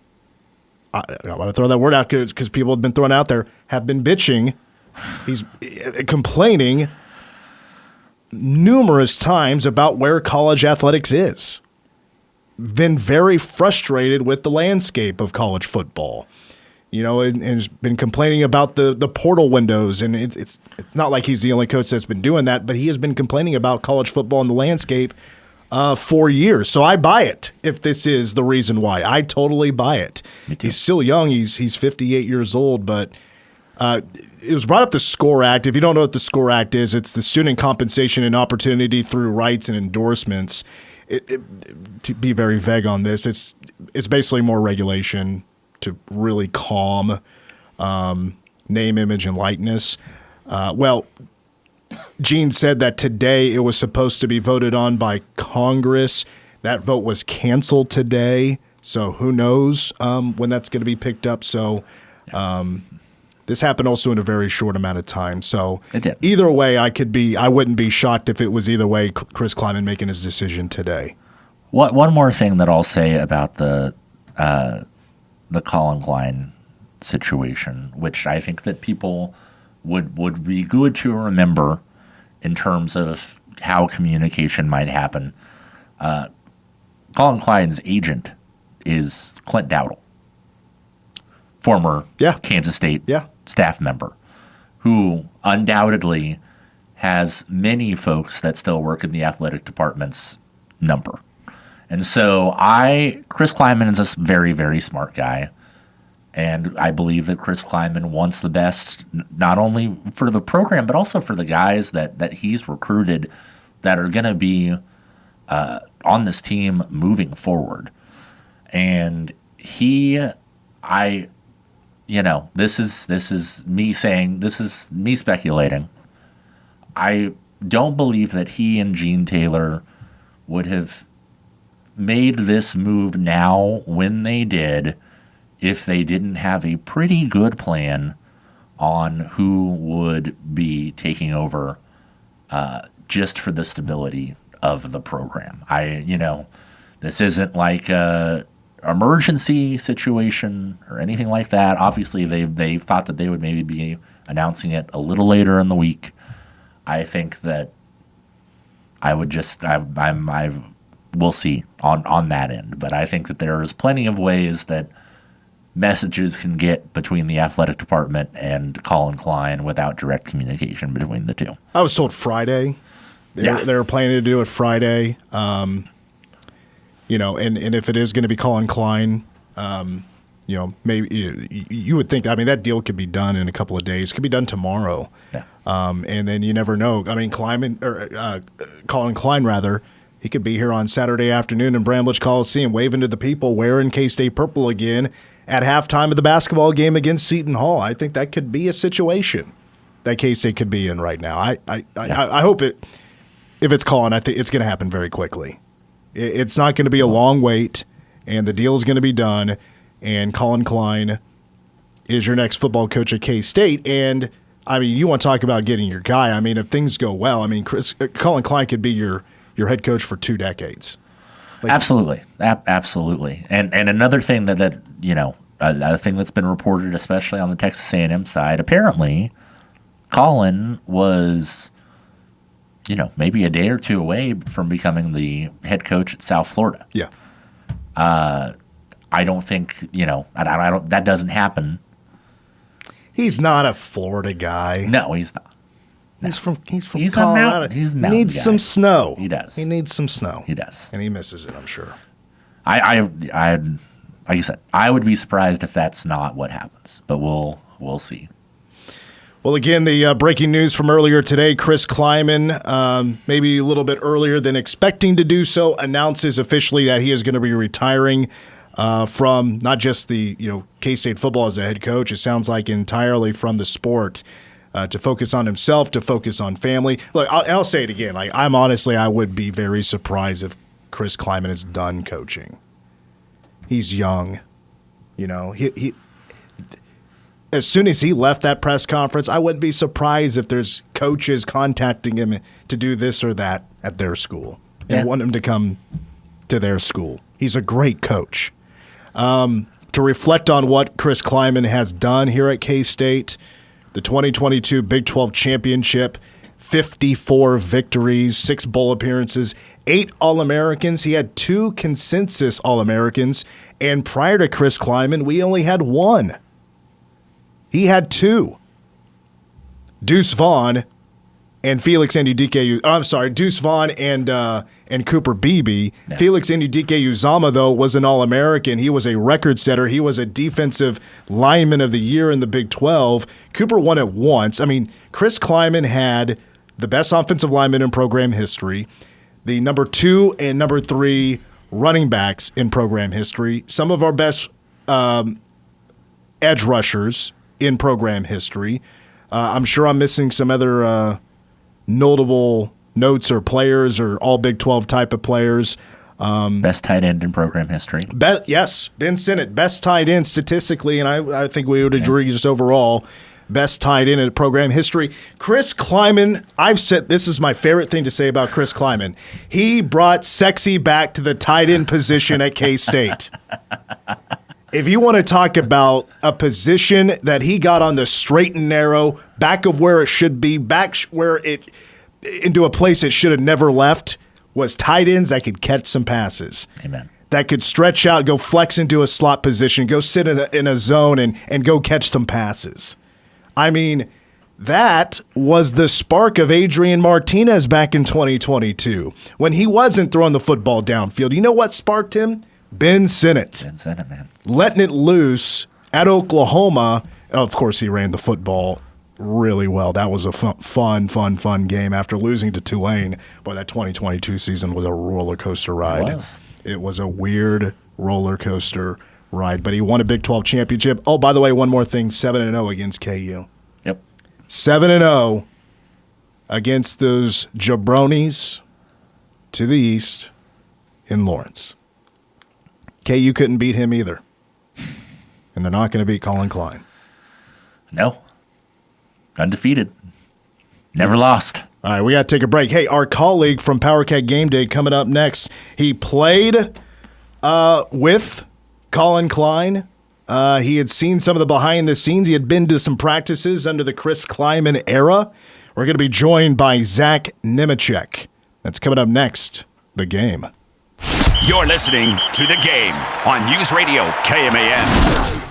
I want to throw that word out because people have been thrown out there, have been bitching. He's complaining numerous times about where college athletics is. Been very frustrated with the landscape of college football, and has been complaining about the portal windows. And it's not like he's the only coach that's been doing that, but he has been complaining about college football and the landscape for years. So I buy it if this is the reason why. I totally buy it. He's still young. He's 58 years old, but it was brought up the SCORE Act. If you don't know what the SCORE Act is, it's the Student Compensation and Opportunity Through Rights and Endorsements. To be very vague on this, it's basically more regulation to really calm name, image, and likeness. Gene said that today it was supposed to be voted on by Congress. That vote was canceled today, so who knows when that's going to be picked up. So this happened also in a very short amount of time. So either way, I wouldn't be shocked if it was either way Chris Klieman making his decision today. One more thing that I'll say about the Collin Klein situation, which I think that people would be good to remember in terms of how communication might happen. Collin Klein's agent is Clint Dowdle, former Kansas State staff member, who undoubtedly has many folks that still work in the athletic department's number. And so Chris Klieman is a very, very smart guy. And I believe that Chris Klieman wants the best, not only for the program, but also for the guys that he's recruited that are going to be on this team moving forward. And this is me saying, this is me speculating. I don't believe that he and Gene Taylor would have made this move now when they did if they didn't have a pretty good plan on who would be taking over just for the stability of the program. This isn't like a emergency situation or anything like that. Obviously, they thought that they would maybe be announcing it a little later in the week. I think that we'll see on that end. But I think that there's plenty of ways that messages can get between the athletic department and Collin Klein without direct communication between the two. I was told Friday. They were planning to do it Friday. And if it is going to be Collin Klein, maybe you would think, that deal could be done in a couple of days. It could be done tomorrow. Yeah. And then you never know. Collin Klein, he could be here on Saturday afternoon in Bramlage Coliseum waving to the people wearing K-State purple again at halftime of the basketball game against Seton Hall. I think that could be a situation that K-State could be in right now. I hope it. If it's Collin, I think it's going to happen very quickly. It's not going to be a long wait, and the deal is going to be done, and Collin Klein is your next football coach at K-State. And, you want to talk about getting your guy. If things go well, Collin Klein could be your head coach for 2 decades. Absolutely. Absolutely. And another thing a thing that's been reported, especially on the Texas A&M side, apparently Collin was – maybe a day or two away from becoming the head coach at South Florida. Yeah. I don't think, that doesn't happen. He's not a Florida guy. No, he's not. He's from He's Colorado. He's a he mountain needs guy. some snow. He does. He needs some snow. He does. And he misses it, I'm sure. I like I said, I would be surprised if that's not what happens, but we'll see. Well, again, the breaking news from earlier today, Chris Klieman, maybe a little bit earlier than expecting to do so, announces officially that he is going to be retiring from not just the K-State football as a head coach. It sounds like entirely from the sport to focus on himself, to focus on family. Look, I'll say it again. I would be very surprised if Chris Klieman is done coaching. He's young. He as soon as he left that press conference, I wouldn't be surprised if there's coaches contacting him to do this or that at their school and want him to come to their school. He's a great coach. To reflect on what Chris Klieman has done here at K-State, the 2022 Big 12 Championship, 54 victories, 6 bowl appearances, 8 All-Americans. He had 2 consensus All-Americans, and prior to Chris Klieman, we only had 1. He had 2. Deuce Vaughn and Felix Ndudike. Deuce Vaughn and Cooper Beebe. Yeah. Felix Ndudike-Uzama, though, was an All-American. He was a record setter. He was a defensive lineman of the year in the Big 12. Cooper won it once. Chris Klieman had the best offensive lineman in program history, the number 2 and number 3 running backs in program history, some of our best edge rushers in program history. I'm sure I'm missing some other notable notes or players or all Big 12 type of players. Best tight end in program history. Yes, Ben Sinnott, best tight end statistically, and I think we would agree just overall, best tight end in program history. Chris Klieman, I've said this is my favorite thing to say about Chris Klieman. He brought sexy back to the tight end position at K-State. If you want to talk about a position that he got on the straight and narrow, back of where it should be, back where into a place it should have never left, was tight ends that could catch some passes. Amen. That could stretch out, go flex into a slot position, go sit in a zone and go catch some passes. That was the spark of Adrian Martinez back in 2022 when he wasn't throwing the football downfield. You know what sparked him? Ben Sinnott. Ben Sinnott, man. Letting it loose at Oklahoma. Of course, he ran the football really well. That was a fun game after losing to Tulane. Boy, that 2022 season was a roller coaster ride. It was a weird roller coaster ride, but he won a Big 12 championship. Oh, by the way, one more thing, 7-0 against KU. Yep. 7-0 against those jabronis to the east in Lawrence. KU couldn't beat him either. And they're not going to beat Collin Klein. No. Undefeated. Never lost. All right, we got to take a break. Hey, our colleague from Powercat Gameday coming up next. He played with Collin Klein. He had seen some of the behind the scenes. He had been to some practices under the Chris Klieman era. We're going to be joined by Zach Nemechek. That's coming up next. The Game. You're listening to The Game on News Radio KMAN.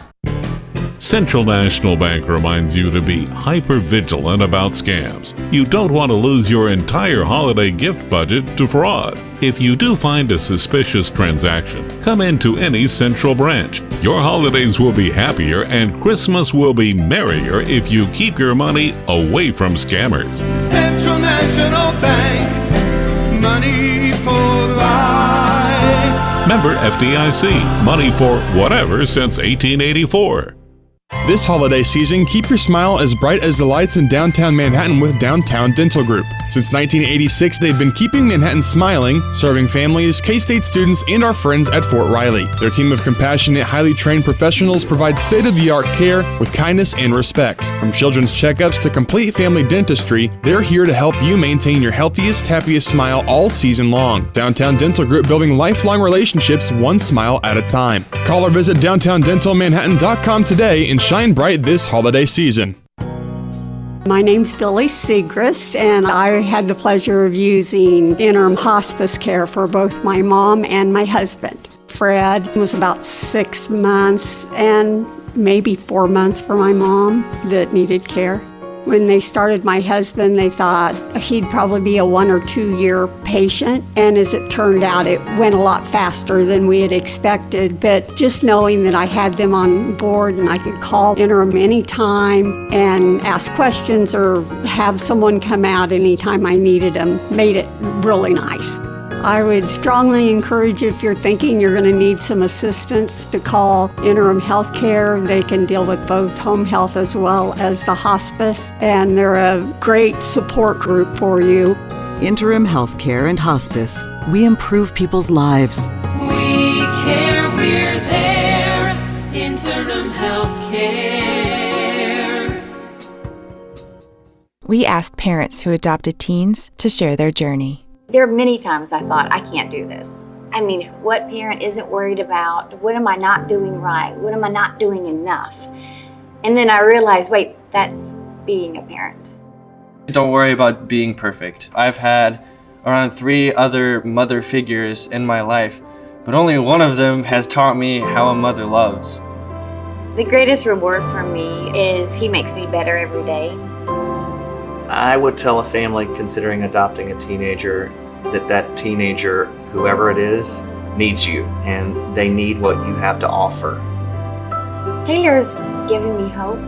Central National Bank reminds you to be hyper-vigilant about scams. You don't want to lose your entire holiday gift budget to fraud. If you do find a suspicious transaction, come into any Central branch. Your holidays will be happier and Christmas will be merrier if you keep your money away from scammers. Central National Bank, money for life. Member FDIC, money for whatever since 1884. This holiday season, keep your smile as bright as the lights in downtown Manhattan with Downtown Dental Group. Since 1986, they've been keeping Manhattan smiling, serving families, K-State students, and our friends at Fort Riley. Their team of compassionate, highly trained professionals provides state-of-the-art care with kindness and respect. From children's checkups to complete family dentistry, they're here to help you maintain your healthiest, happiest smile all season long. Downtown Dental Group, building lifelong relationships one smile at a time. Call or visit downtowndentalmanhattan.com today and shine bright this holiday season. My name's Billy Segrist, and I had the pleasure of using interim hospice care for both my mom and my husband. Fred was about 6 months and maybe 4 months for my mom that needed care. When they started my husband, they thought he'd probably be a 1 or 2 year patient. And as it turned out, it went a lot faster than we had expected. But just knowing that I had them on board and I could call interim anytime and ask questions or have someone come out anytime I needed them made it really nice. I would strongly encourage, if you're thinking you're going to need some assistance, to call Interim Healthcare. They can deal with both home health as well as the hospice, and they're a great support group for you. Interim Healthcare and Hospice. We improve people's lives. We care, we're there. Interim Healthcare. We asked parents who adopted teens to share their journey. There are many times I thought, I can't do this. I mean, what parent isn't worried about, what am I not doing right? What am I not doing enough? And then I realized, wait, that's being a parent. Don't worry about being perfect. I've had around 3 other mother figures in my life, but only one of them has taught me how a mother loves. The greatest reward for me is he makes me better every day. I would tell a family considering adopting a teenager that teenager, whoever it is, needs you, and they need what you have to offer. Taylor's given me hope.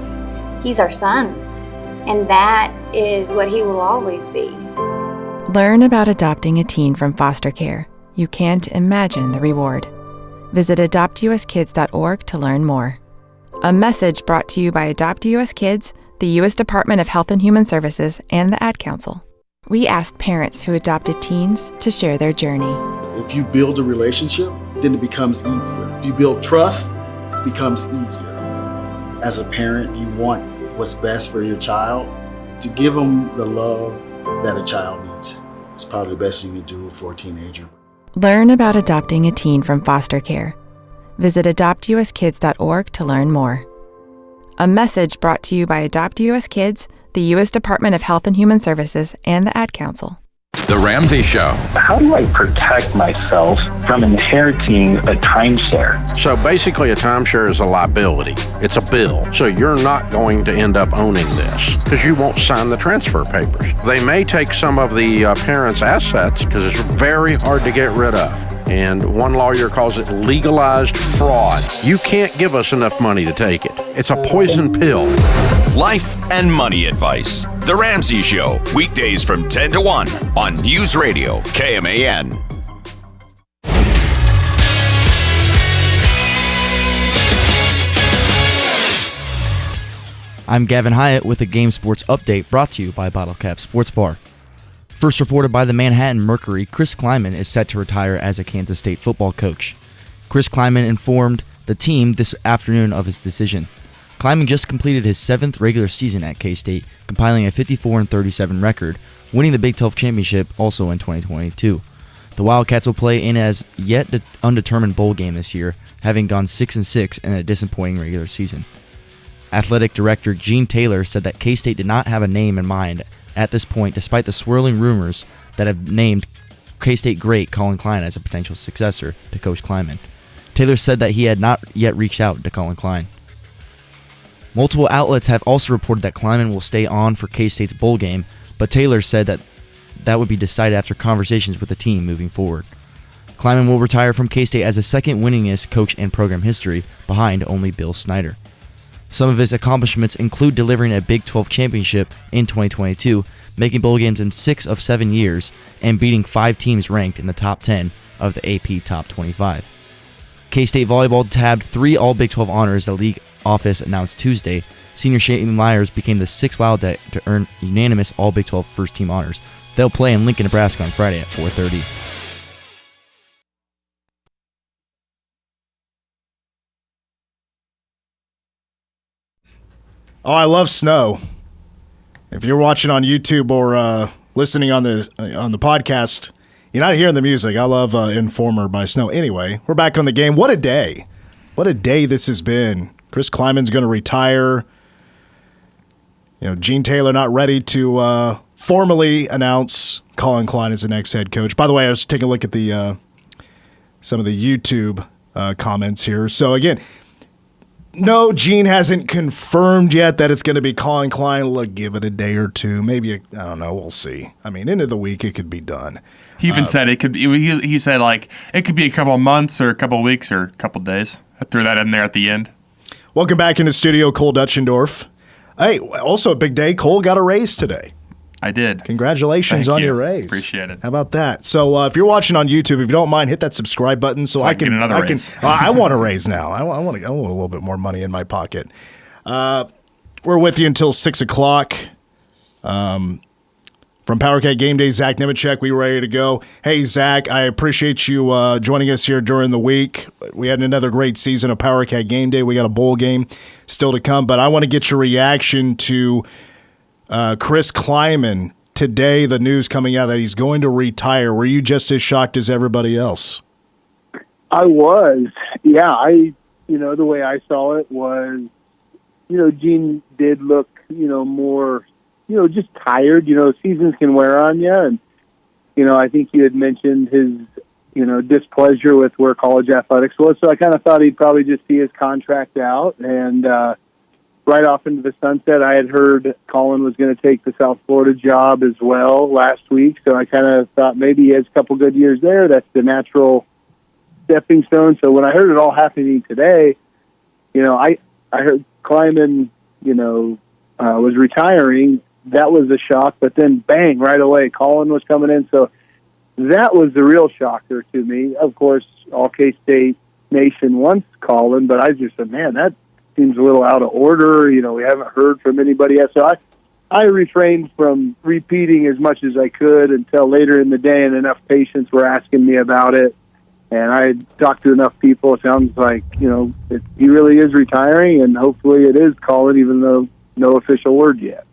He's our son, and that is what he will always be. Learn about adopting a teen from foster care. You can't imagine the reward. Visit adoptuskids.org to learn more. A message brought to you by Adopt US Kids, the U.S. Department of Health and Human Services, and the Ad Council. We asked parents who adopted teens to share their journey. If you build a relationship, then it becomes easier. If you build trust, it becomes easier. As a parent, you want what's best for your child. To give them the love that a child needs is probably the best you can do for a teenager. Learn about adopting a teen from foster care. Visit adoptuskids.org to learn more. A message brought to you by Adopt US Kids, the U.S. Department of Health and Human Services, and the Ad Council. The Ramsey Show. How do I protect myself from inheriting a timeshare? So basically a timeshare is a liability. It's a bill. So you're not going to end up owning this because you won't sign the transfer papers. They may take some of the parents' assets because it's very hard to get rid of. And one lawyer calls it legalized fraud. You can't give us enough money to take it. It's a poison pill. Life and money advice. The Ramsey Show, weekdays from 10 to 1 on News Radio KMAN. I'm Gavin Hyatt with a Game Sports Update brought to you by Bottle Cap Sports Bar. First reported by the Manhattan Mercury, Chris Klieman is set to retire as a Kansas State football coach. Chris Klieman informed the team this afternoon of his decision. Klieman just completed his 7th regular season at K-State, compiling a 54-37 record, winning the Big 12 championship also in 2022. The Wildcats will play in as yet undetermined bowl game this year, having gone 6-6 in a disappointing regular season. Athletic Director Gene Taylor said that K-State did not have a name in mind at this point, despite the swirling rumors that have named K-State great Collin Klein as a potential successor to Coach Klieman. Taylor said that he had not yet reached out to Collin Klein. Multiple outlets have also reported that Klieman will stay on for K-State's bowl game, but Taylor said that would be decided after conversations with the team moving forward. Klieman will retire from K-State as the second winningest coach in program history, behind only Bill Snyder. Some of his accomplishments include delivering a Big 12 championship in 2022, making bowl games in 6 of 7 years, and beating 5 teams ranked in the top 10 of the AP Top 25. K-State volleyball tabbed 3 All-Big 12 honors the league office announced Tuesday. Senior Shane Myers became the 6th Wildcat to earn unanimous All-Big 12 first-team honors. They'll play in Lincoln, Nebraska on Friday at 4:30. Oh, I love snow. If you're watching on YouTube or listening on the podcast, you're not hearing the music. I love Informer by Snow. Anyway, we're back on the game. What a day. What a day this has been. Chris Klieman's going to retire. Gene Taylor not ready to formally announce Collin Klein as the next head coach. By the way, I was taking a look at the some of the YouTube comments here. So again, no, Gene hasn't confirmed yet that it's going to be Collin Klein. Look, give it a day or two. Maybe, I don't know. We'll see. I mean, end of the week, it could be done. He even said it could be, he said, like, it could be a couple of months or a couple of weeks or a couple of days. I threw that in there at the end. Welcome back into studio, Cole Dutchendorf. Hey, also a big day. Cole got a raise today. I did. Congratulations Thank on you. your raise. Appreciate it. How about that? So if you're watching on YouTube, if you don't mind, hit that subscribe button so I can get another raise. I want a raise now. I want a little bit more money in my pocket. We're with you until 6 o'clock. From Powercat Gameday, Zach Nemechek, we ready to go. Hey, Zach, I appreciate you joining us here during the week. We had another great season of Powercat Gameday. We got a bowl game still to come, but I want to get your reaction to Chris Klieman today, the news coming out that he's going to retire. Were you just as shocked as everybody else? I was. Yeah, the way I saw it was, Gene did look, more, just tired. Seasons can wear on you. And, I think you had mentioned his, displeasure with where college athletics was. So I kind of thought he'd probably just see his contract out and, right off into the sunset. I had heard Collin was going to take the South Florida job as well last week, so I kind of thought maybe he has a couple good years there. That's the natural stepping stone. So when I heard it all happening today, I heard Klieman, was retiring. That was a shock, but then bang, right away, Collin was coming in. So that was the real shocker to me. Of course, all K-State Nation wants Collin, but I just said, man, that seems a little out of order. We haven't heard from anybody else. So I refrained from repeating as much as I could until later in the day, and enough patients were asking me about it. And I had talked to enough people. It sounds like, he really is retiring, and hopefully it is Collin, even though no official word yet.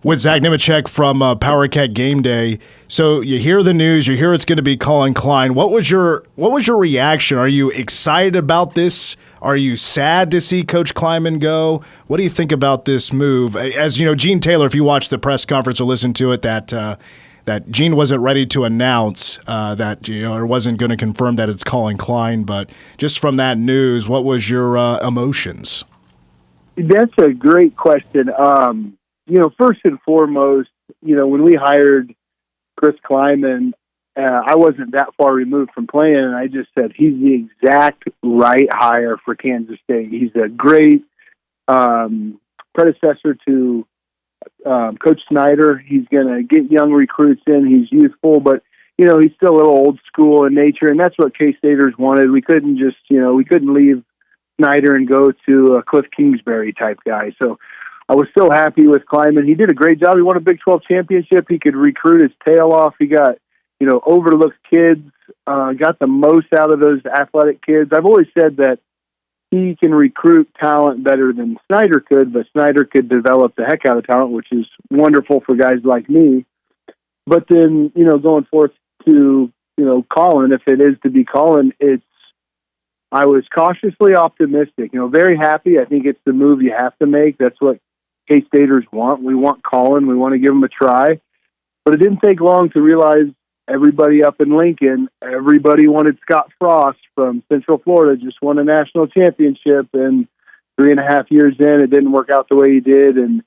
With Zach Nemechek from Powercat Gameday. So you hear the news, you hear it's going to be Collin Klein. What was your reaction? Are you excited about this? Are you sad to see Coach Klieman go? What do you think about this move? As you know, Gene Taylor, if you watched the press conference or listened to it, that Gene wasn't ready to announce that, or wasn't going to confirm that it's Collin Klein. But just from that news, what was your emotions? That's a great question. First and foremost, when we hired Chris Klieman, I wasn't that far removed from playing, and I just said he's the exact right hire for Kansas State. He's a great predecessor to Coach Snyder. He's going to get young recruits in. He's youthful, but he's still a little old school in nature, and that's what K-Staters wanted. We couldn't just, we couldn't leave Snyder and go to a Cliff Kingsbury type guy. So I was so happy with Klieman. He did a great job. He won a Big 12 championship. He could recruit his tail off. He got, overlooked kids, got the most out of those athletic kids. I've always said that, he can recruit talent better than Snyder could, but Snyder could develop the heck out of talent, which is wonderful for guys like me. But then, going forth to, Collin, if it is to be Collin, I was cautiously optimistic, very happy. I think it's the move you have to make. That's what K-Staters want. We want Collin. We want to give him a try. But it didn't take long to realize everybody up in Lincoln, everybody wanted Scott Frost from Central Florida, just won a national championship, and 3.5 years in, it didn't work out the way he did. And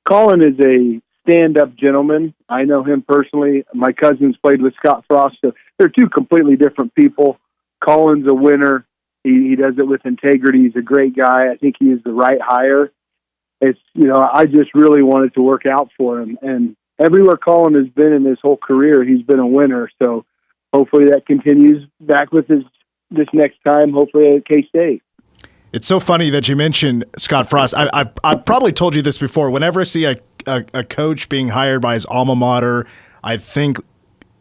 Collin is a stand-up gentleman. I know him personally. My cousins played with Scott Frost, so they're two completely different people. Collin's a winner. He does it with integrity. He's a great guy. I think he is the right hire. It's, I just really wanted to work out for him. And everywhere Collin has been in his whole career, he's been a winner. So hopefully that continues back with this next time, hopefully at K-State. It's so funny that you mentioned Scott Frost. I've probably told you this before. Whenever I see a coach being hired by his alma mater, I think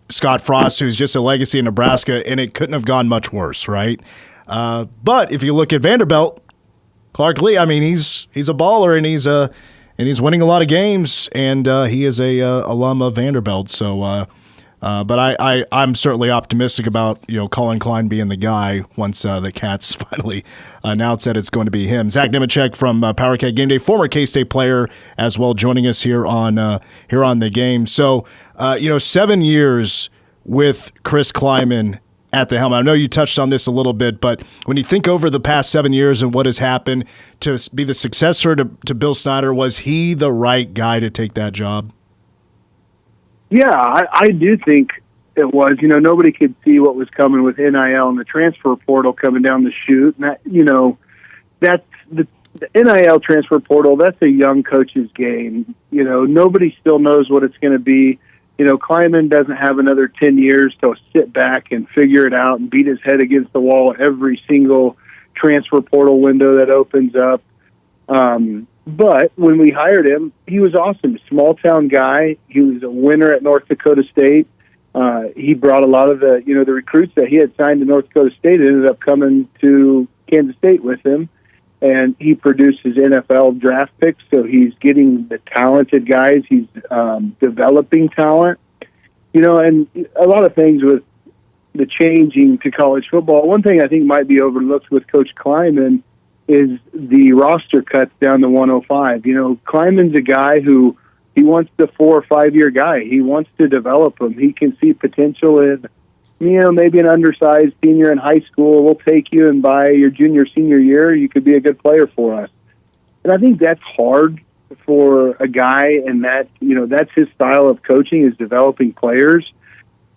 Scott Frost, who's just a legacy in Nebraska, and it couldn't have gone much worse, right? But if you look at Vanderbilt, Clark Lee, I mean, he's a baller, and he's winning a lot of games, and he is a alum of Vanderbilt. So, but I'm certainly optimistic about Collin Klein being the guy once the Cats finally announce that it's going to be him. Zach Nemechek from Powercat Gameday, former K-State player as well, joining us here on the game. So, 7 years with Chris Klieman at the helm. I know you touched on this a little bit, but when you think over the past 7 years and what has happened to be the successor to Bill Snyder, was he the right guy to take that job? Yeah, I do think it was. Nobody could see what was coming with NIL and the transfer portal coming down the chute. And that, that's the NIL transfer portal. That's a young coach's game. Nobody still knows what it's going to be. Klieman doesn't have another 10 years to sit back and figure it out and beat his head against the wall every single transfer portal window that opens up. But when we hired him, he was awesome. Small town guy. He was a winner at North Dakota State. He brought a lot of the recruits that he had signed to North Dakota State ended up coming to Kansas State with him. And he produces NFL draft picks, so he's getting the talented guys. He's developing talent. And a lot of things with the changing to college football. One thing I think might be overlooked with Coach Klieman is the roster cuts down to 105. Kleiman's a guy who he wants the 4 or 5 year guy. He wants to develop him. He can see potential in maybe an undersized senior in high school. We'll take you, and by your junior, senior year, you could be a good player for us. And I think that's hard for a guy, and that's his style of coaching, is developing players.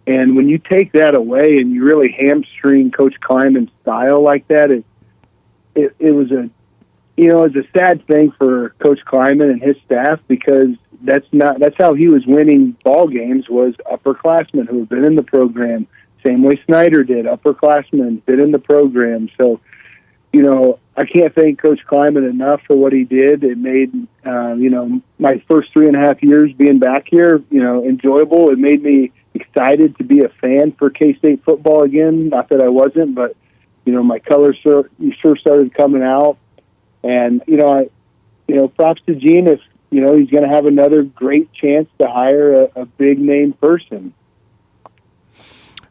And when you take that away and you really hamstring Coach Klieman's style like that, it was a sad thing for Coach Klieman and his staff, because that's how he was winning ball games, was upperclassmen who have been in the program. Same way Snyder did, upperclassmen, been in the program. So, I can't thank Coach Klieman enough for what he did. It made, my first 3.5 years being back here, enjoyable. It made me excited to be a fan for K-State football again. Not that I wasn't, but, my colors sure started coming out. And, props to Gene if, he's going to have another great chance to hire a big-name person.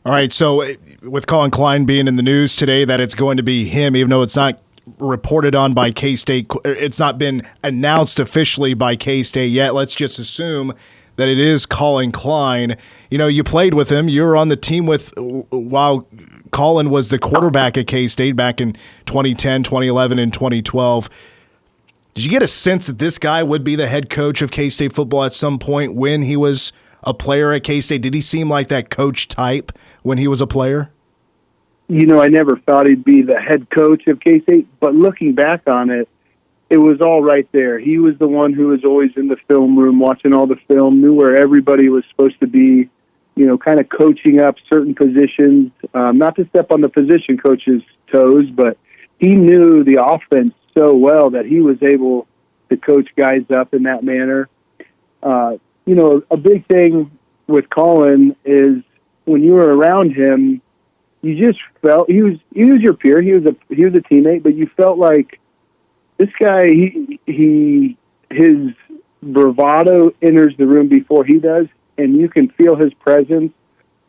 All right, so with Collin Klein being in the news today that it's going to be him, even though it's not reported on by K-State, it's not been announced officially by K-State yet, let's just assume that it is Collin Klein. You played with him. You were on the team while Collin was the quarterback at K-State back in 2010, 2011, and 2012. Did you get a sense that this guy would be the head coach of K-State football at some point when he was a player at K-State? Did he seem like that coach type when he was a player? I never thought he'd be the head coach of K-State, but looking back on it, it was all right there. He was the one who was always in the film room, watching all the film, knew where everybody was supposed to be, kind of coaching up certain positions, not to step on the position coach's toes, but he knew the offense so well that he was able to coach guys up in that manner. A big thing with Collin is when you were around him, you just felt he was your peer. He was a teammate, but you felt like this guy. His bravado enters the room before he does, and you can feel his presence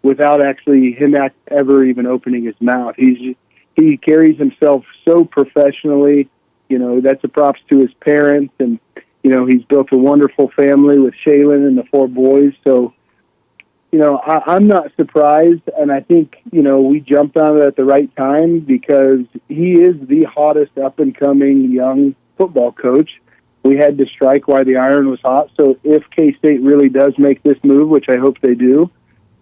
without actually him ever even opening his mouth. He carries himself so professionally. You know, that's a props to his parents, and you know, he's built a wonderful family with Shaylin and the 4 boys. So, you know, I'm not surprised, and I think, you know, we jumped on it at the right time because he is the hottest up-and-coming young football coach. We had to strike while the iron was hot. So if K-State really does make this move, which I hope they do,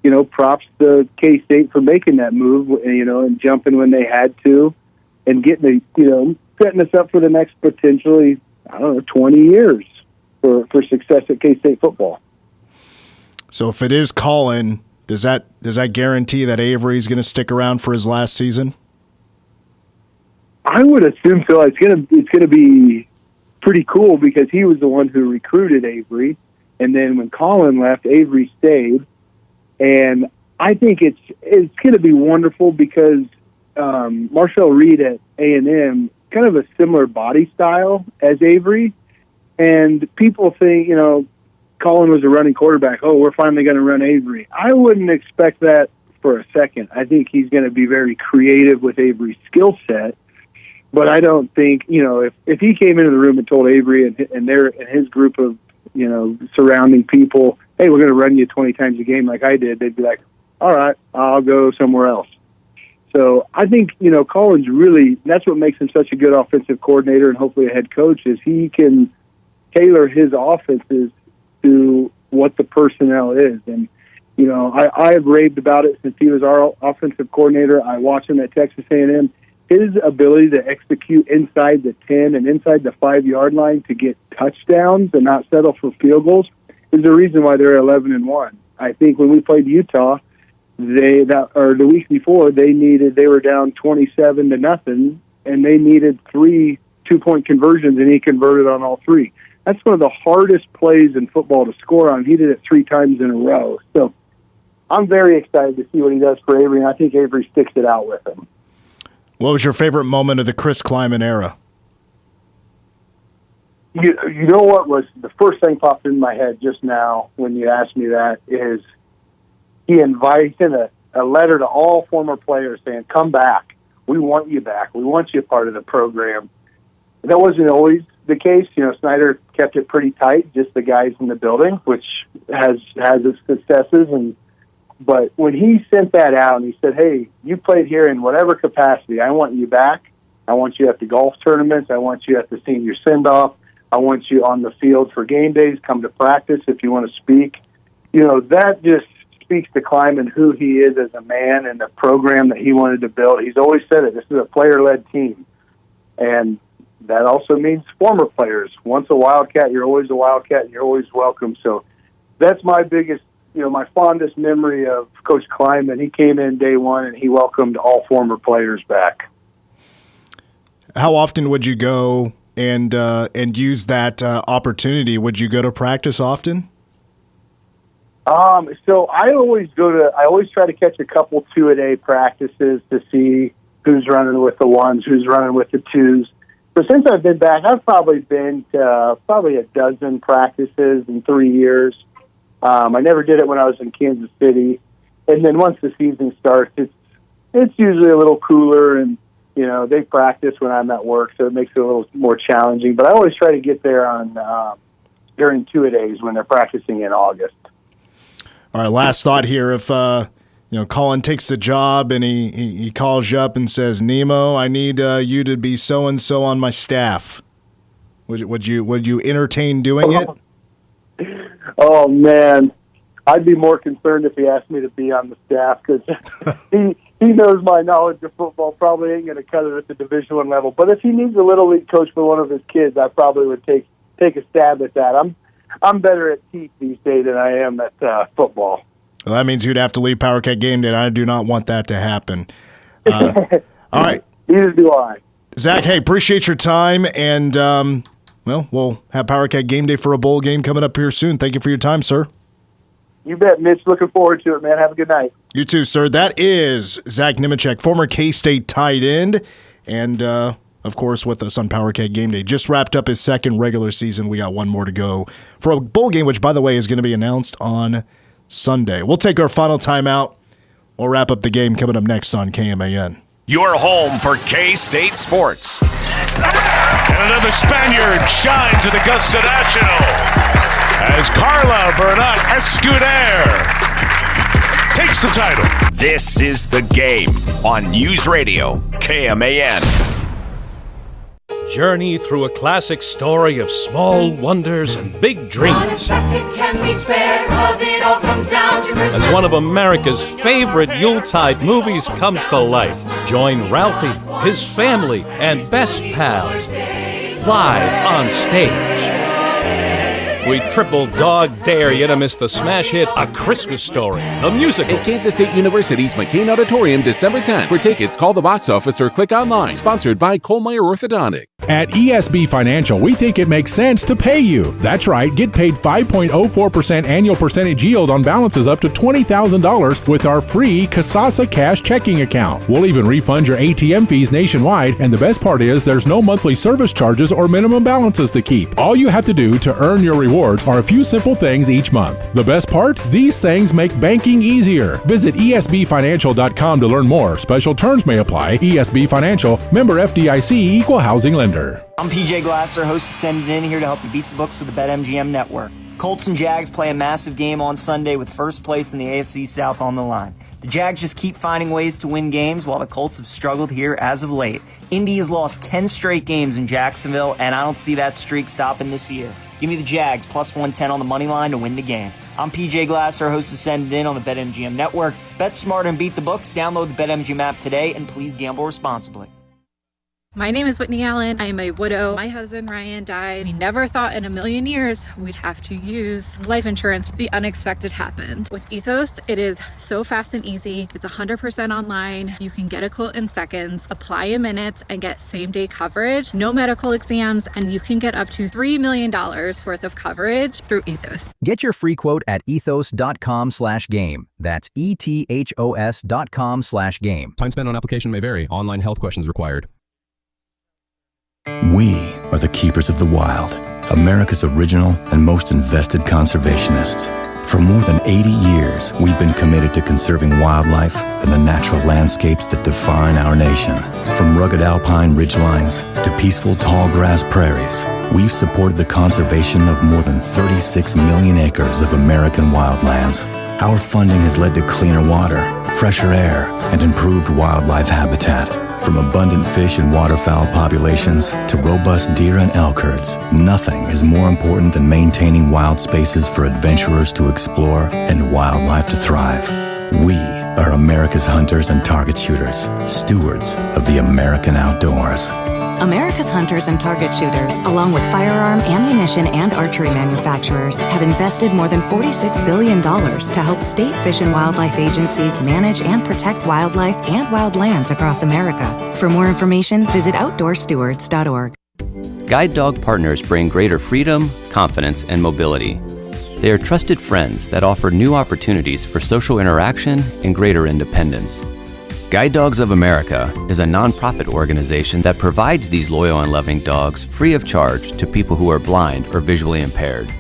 you know, props to K-State for making that move, you know, and jumping when they had to and getting setting us up for the next potentially, 20 years for success at K-State football. So if it is Collin, does that guarantee that Avery's going to stick around for his last season? I would assume so. It's gonna be pretty cool because he was the one who recruited Avery, and then when Collin left, Avery stayed, and I think it's going to be wonderful because Marshall Reed at A&M, kind of a similar body style as Avery, and people think, you know, Collin was a running quarterback. Oh, we're finally going to run Avery. I wouldn't expect that for a second. I think he's going to be very creative with Avery's skill set, but I don't think, you know, if he came into the room and told Avery and his group of, you know, surrounding people, hey, we're going to run you 20 times a game like I did, they'd be like, all right, I'll go somewhere else. So I think, you know, Collin's really, that's what makes him such a good offensive coordinator and hopefully a head coach is he can tailor his offenses to what the personnel is. And, you know, I have raved about it since he was our offensive coordinator. I watched him at Texas A&M. His ability to execute inside the 10 and inside the 5-yard line to get touchdowns and not settle for field goals is the reason why they're 11-1. I think when we played Utah, the week before they were down 27-0, and they needed 3 2-point conversions, and he converted on all 3. That's one of the hardest plays in football to score on. He did it 3 times in a row. So I'm very excited to see what he does for Avery, and I think Avery sticks it out with him. What was your favorite moment of the Chris Klieman era? You know what was the first thing popped in my head just now when you asked me that is he invited a letter to all former players saying, come back. We want you back. We want you a part of the program. That wasn't always the case. You know, Snyder kept it pretty tight, just the guys in the building, which has its successes. But when he sent that out and he said, hey, you played here in whatever capacity, I want you back. I want you at the golf tournaments. I want you at the senior send-off. I want you on the field for game days. Come to practice if you want to speak. You know, that just speaks to Klieman, who he is as a man and the program that he wanted to build. He's always said it. This is a player-led team. And that also means former players. Once a Wildcat, you're always a Wildcat, and you're always welcome. So that's my biggest, you know, my fondest memory of Coach Klieman. He came in day one, and he welcomed all former players back. How often would you go and use that opportunity? Would you go to practice often? So I always try to catch a couple 2-a-day practices to see who's running with the 1s, who's running with the 2s. But since I've been back, I've probably been to probably a dozen practices in 3 years. I never did it when I was in Kansas City. And then once the season starts, it's usually a little cooler, and, you know, they practice when I'm at work, so it makes it a little more challenging. But I always try to get there on during 2-a-days when they're practicing in August. All right, last thought here. If Collin takes the job and he calls you up and says, Nemo, I need you to be so and so on my staff, would you entertain doing it? Oh man, I'd be more concerned if he asked me to be on the staff because he knows my knowledge of football probably ain't going to cut it at the Division I level. But if he needs a little league coach for one of his kids, I probably would take a stab at that. I'm better at teeth these days than I am at football. Well, that means you'd have to leave Powercat Gameday, and I do not want that to happen. All right. Neither do I. Zach, hey, appreciate your time, and, we'll have Powercat Gameday for a bowl game coming up here soon. Thank you for your time, sir. You bet, Mitch. Looking forward to it, man. Have a good night. You too, sir. That is Zach Nemechek, former K-State tight end, and of course with us on Powercat Gameday. Just wrapped up his second regular season. We got one more to go for a bowl game, which, by the way, is going to be announced on Sunday. We'll take our final timeout. We'll wrap up the game coming up next on KMAN. Your home for K-State sports. And another Spaniard shines at Augusta National as Carla Bernat Escuder takes the title. This is The Game on News Radio KMAN. Journey through a classic story of small wonders and big dreams. Not a second can we spare, 'cause it all comes down to Christmas. As one of America's favorite Yuletide movies comes to life, join Ralphie, his family, and best pals live on stage. We triple dog dare you to miss the smash hit A Christmas Story, the musical. At Kansas State University's McCain Auditorium, December 10th. For tickets, call the box office or click online. Sponsored by Kohlmeyer Orthodontic. At ESB Financial, we think it makes sense to pay you. That's right, get paid 5.04% annual percentage yield on balances up to $20,000 with our free Kasasa Cash checking account. We'll even refund your ATM fees nationwide, and the best part is there's no monthly service charges or minimum balances to keep. All you have to do to earn your rewards are a few simple things each month. The best part? These things make banking easier. Visit esbfinancial.com to learn more. Special terms may apply. ESB Financial, member FDIC, equal housing lender. I'm PJ Glasser, host of Send It In, here to help you beat the books with the BetMGM Network. Colts and Jags play a massive game on Sunday with first place in the AFC South on the line. The Jags just keep finding ways to win games while the Colts have struggled here as of late. Indy has lost 10 straight games in Jacksonville, and I don't see that streak stopping this year. Give me the Jags, plus 110 on the money line to win the game. I'm PJ Glasser, host of Send It In on the BetMGM Network. Bet smart and beat the books. Download the BetMGM app today, and please gamble responsibly. My name is Whitney Allen. I am a widow. My husband Ryan died. We never thought in a million years we'd have to use life insurance. The unexpected happened. With Ethos, it is so fast and easy. It's 100% online. You can get a quote in seconds, apply in minutes, and get same-day coverage. No medical exams, and you can get up to $3 million worth of coverage through Ethos. Get your free quote at ethos.com/game. That's ethos.com/game. Time spent on application may vary. Online health questions required. We are the keepers of the wild, America's original and most invested conservationists. For more than 80 years, we've been committed to conserving wildlife and the natural landscapes that define our nation. From rugged alpine ridgelines to peaceful tall grass prairies, we've supported the conservation of more than 36 million acres of American wildlands. Our funding has led to cleaner water, fresher air, and improved wildlife habitat. From abundant fish and waterfowl populations to robust deer and elk herds, nothing is more important than maintaining wild spaces for adventurers to explore and wildlife to thrive. We are America's hunters and target shooters, stewards of the American outdoors. America's hunters and target shooters, along with firearm, ammunition, and archery manufacturers, have invested more than $46 billion to help state fish and wildlife agencies manage and protect wildlife and wildlands across America. For more information, visit outdoorstewards.org. Guide dog partners bring greater freedom, confidence, and mobility. They are trusted friends that offer new opportunities for social interaction and greater independence. Guide Dogs of America is a nonprofit organization that provides these loyal and loving dogs free of charge to people who are blind or visually impaired.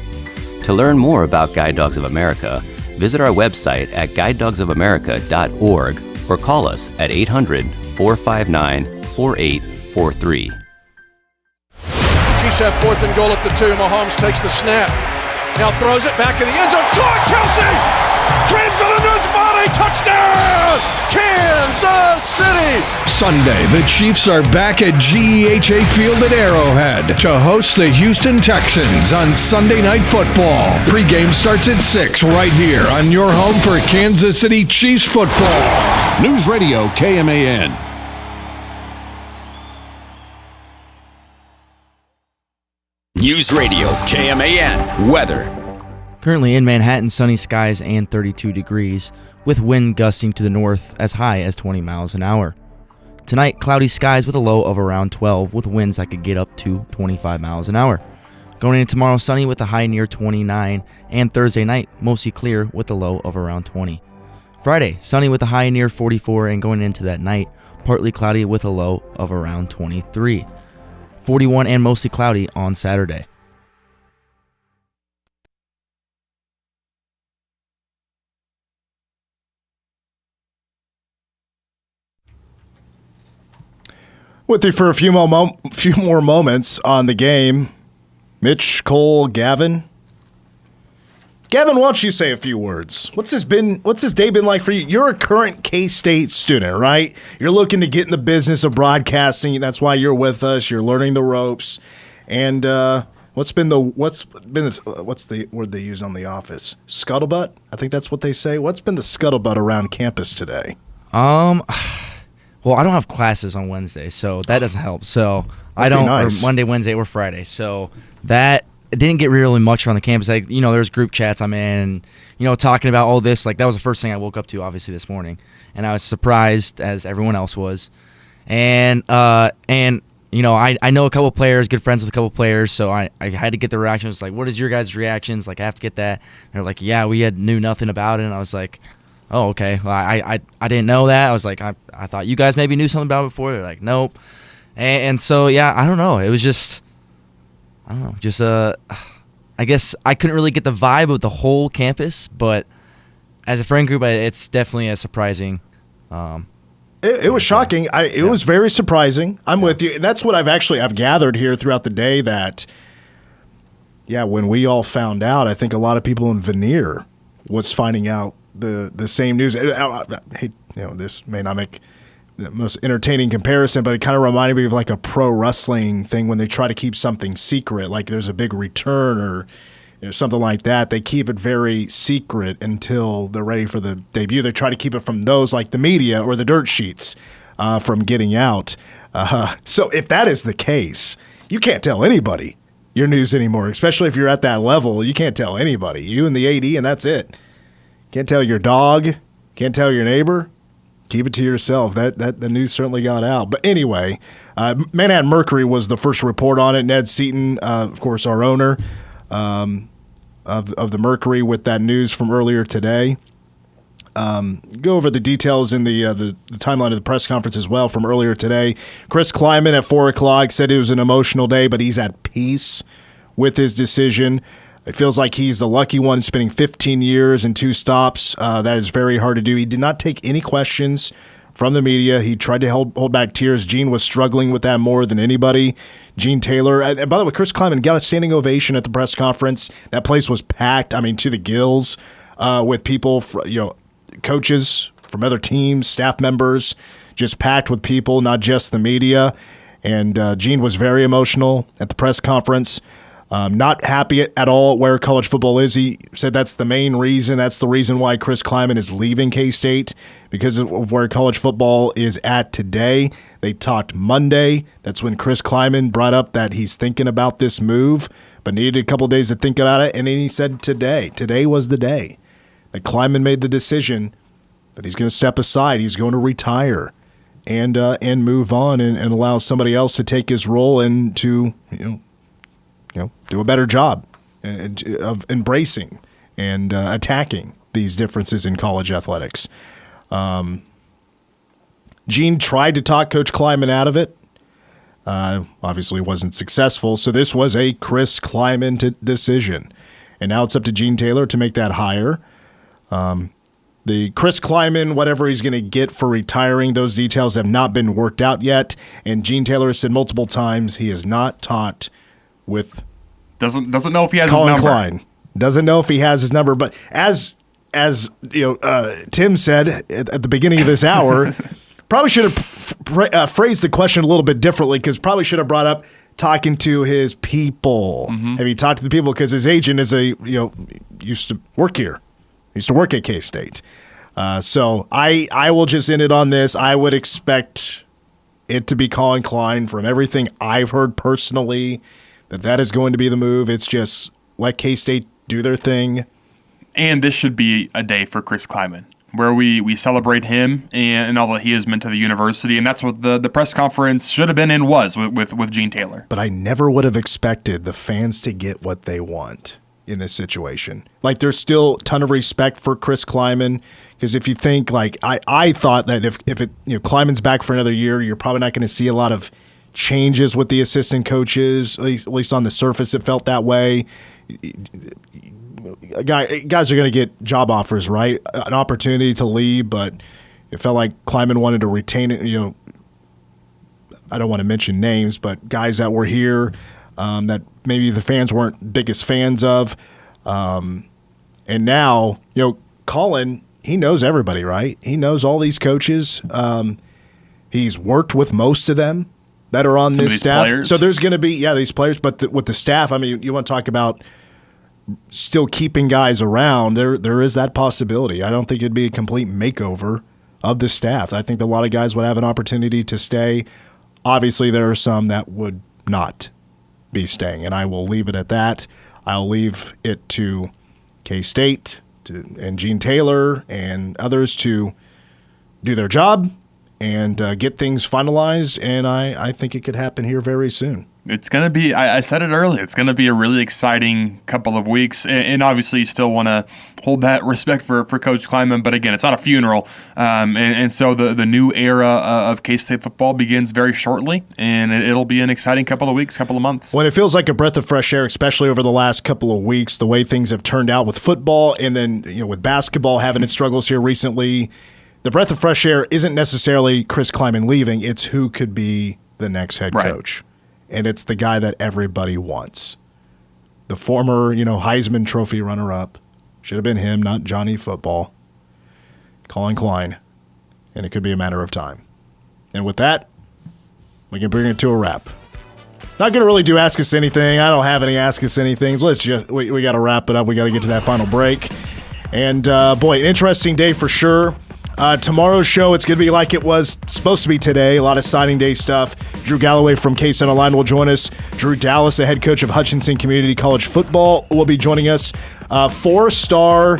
To learn more about Guide Dogs of America, visit our website at guidedogsofamerica.org or call us at 800-459-4843. Chiefs have 4th and goal at the 2. Mahomes takes the snap. Now throws it back in the end zone. Caught Kelsey! Dreams on his body. Touchdown! Kansas City! Sunday, the Chiefs are back at GEHA Field at Arrowhead to host the Houston Texans on Sunday Night Football. Pre-game starts at 6 right here on your home for Kansas City Chiefs football. News Radio KMAN. News Radio KMAN. Weather. Currently in Manhattan, sunny skies and 32 degrees, with wind gusting to the north as high as 20 miles an hour. Tonight, cloudy skies with a low of around 12, with winds that could get up to 25 miles an hour. Going into tomorrow, sunny with a high near 29, and Thursday night, mostly clear with a low of around 20. Friday, sunny with a high near 44, and going into that night, partly cloudy with a low of around 23. 41 and mostly cloudy on Saturday. With you for a few more moments on the game, Mitch, Cole, Gavin. Gavin, why don't you say a few words? What's this day been like for you? You're a current K-State student, right? You're looking to get in the business of broadcasting. That's why you're with us. You're learning the ropes. And what's the word they use on The Office? Scuttlebutt? I think that's what they say. What's been the scuttlebutt around campus today? Well, I don't have classes on Wednesday, so that doesn't help. So Must be nice. or Monday, Wednesday, or Friday. So that it didn't get really much around the campus. There's group chats I'm in, and, talking about all this. Like, that was the first thing I woke up to, obviously, this morning. And I was surprised, as everyone else was. And I know a couple players, good friends with a couple players, so I had to get the reactions. Like, what is your guys' reactions? Like, I have to get that. And they're like, yeah, we knew nothing about it. And I was like, oh, okay. Well, I didn't know that. I was like, I thought you guys maybe knew something about it before. They're like, nope. And so, yeah, I don't know. It was just, I guess I couldn't really get the vibe of the whole campus, but as a friend group, it's definitely a surprising. It was shocking. It was very surprising. I'm with you. And that's what I've gathered here throughout the day that, when we all found out, I think a lot of people in Veneer was finding out the same news. This may not make the most entertaining comparison, but it kind of reminded me of like a pro wrestling thing when they try to keep something secret, like there's a big return or something like that. They keep it very secret until they're ready for the debut. They try to keep it from those like the media or the dirt sheets from getting out. So if that is the case, you can't tell anybody your news anymore, especially if you're at that level. You can't tell anybody. You and the AD, and that's it. Can't tell your dog. Can't tell your neighbor. Keep it to yourself. That the news certainly got out. But anyway, Manhattan Mercury was the first report on it. Ned Seaton, of course, our owner of the Mercury, with that news from earlier today. Go over the details in the timeline of the press conference as well from earlier today. Chris Klieman at 4 o'clock said it was an emotional day, but he's at peace with his decision. It feels like he's the lucky one, spending 15 years and 2 stops. That is very hard to do. He did not take any questions from the media. He tried to hold back tears. Gene was struggling with that more than anybody. Gene Taylor. And by the way, Chris Klieman got a standing ovation at the press conference. That place was packed, to the gills, with people, coaches from other teams, staff members, just packed with people, not just the media. And Gene was very emotional at the press conference. Not happy at all where college football is. He said that's the main reason. That's the reason why Chris Klieman is leaving K-State, because of where college football is at today. They talked Monday. That's when Chris Klieman brought up that he's thinking about this move, but needed a couple days to think about it. And then he said today. Today was the day that Klieman made the decision that he's going to step aside. He's going to retire and move on and allow somebody else to take his role and to do a better job of embracing and attacking these differences in college athletics. Gene tried to talk Coach Klieman out of it. Obviously wasn't successful, so this was a Chris Klieman decision. And now it's up to Gene Taylor to make that hire. The Chris Klieman, whatever he's going to get for retiring, those details have not been worked out yet. And Gene Taylor has said multiple times he has not talked with doesn't know if he has Collin his number. Klein. Doesn't know if he has his number, but as Tim said at the beginning of this hour, probably should have phrased the question a little bit differently, because probably should have brought up talking to his people. Mm-hmm. Have you talked to the people? Because his agent is used to work here, used to work at K-State. So I will just end it on this. I would expect it to be Collin Klein from everything I've heard personally. That is going to be the move. It's just let K-State do their thing. And this should be a day for Chris Klieman, where we celebrate him and all that he has meant to the university. And that's what the press conference should have been and was with Gene Taylor. But I never would have expected the fans to get what they want. in this situation. Like, there's still a ton of respect for Chris Klieman, because if you think, like, I thought that if it, Kleiman's back for another year, you're probably not going to see a lot of changes with the assistant coaches. At least on the surface, it felt that way. Guys are going to get job offers, right? An opportunity to leave, but it felt like Klieman wanted to retain it. I don't want to mention names, but guys that were here that maybe the fans weren't biggest fans of. And now, Collin, he knows everybody, right? He knows all these coaches. He's worked with most of them that are on this staff. Players. So there's going to be, these players, but with the staff, I mean, you want to talk about still keeping guys around. There is that possibility. I don't think it'd be a complete makeover of the staff. I think a lot of guys would have an opportunity to stay. Obviously, there are some that would not be staying, and I will leave it at that. I'll leave it to K-State and Gene Taylor and others to do their job and get things finalized, and I think it could happen here very soon. It's going to be, I said it earlier, it's going to be a really exciting couple of weeks. And obviously you still want to hold that respect for Coach Klieman. But again, it's not a funeral. And so the new era of K-State football begins very shortly. And it'll be an exciting couple of weeks, couple of months. Well, it feels like a breath of fresh air, especially over the last couple of weeks, the way things have turned out with football. And then, with basketball having its struggles here recently. The breath of fresh air isn't necessarily Chris Klieman leaving. It's who could be the next head coach. And it's the guy that everybody wants. The former, Heisman Trophy runner-up. Should have been him, not Johnny Football. Collin Klein. And it could be a matter of time. And with that, we can bring it to a wrap. Not going to really do Ask Us Anything. I don't have any Ask Us Anythings. We got to wrap it up. We got to get to that final break. And, boy, an interesting day for sure. Tomorrow's show, it's going to be like it was supposed to be today. A lot of signing day stuff. Drew Galloway from K-State Online will join us. Drew Dallas, the head coach of Hutchinson Community College Football, will be joining us. 4-star,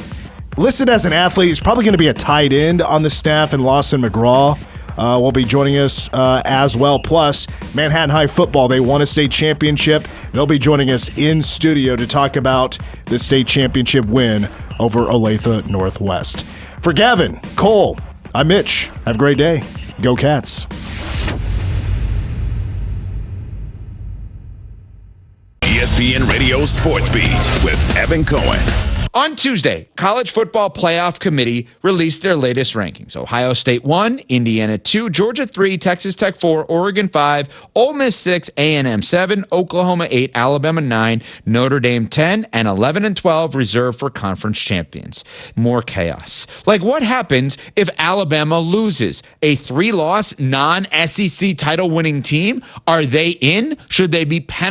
listed as an athlete. He's probably going to be a tight end on the staff, and Lawson McGraw will be joining us as well. Plus, Manhattan High football, they won a state championship. They'll be joining us in studio to talk about the state championship win over Olathe Northwest. For Gavin, Cole, I'm Mitch. Have a great day. Go Cats. ESPN Radio Sports Beat with Evan Cohen. On Tuesday, College Football Playoff Committee released their latest rankings. Ohio State 1, Indiana 2, Georgia 3, Texas Tech 4, Oregon 5, Ole Miss 6, A&M 7, Oklahoma 8, Alabama 9, Notre Dame 10, and 11 and 12 reserved for conference champions. More chaos. Like, what happens if Alabama loses? A 3-loss, non-SEC title-winning team? Are they in? Should they be penalized?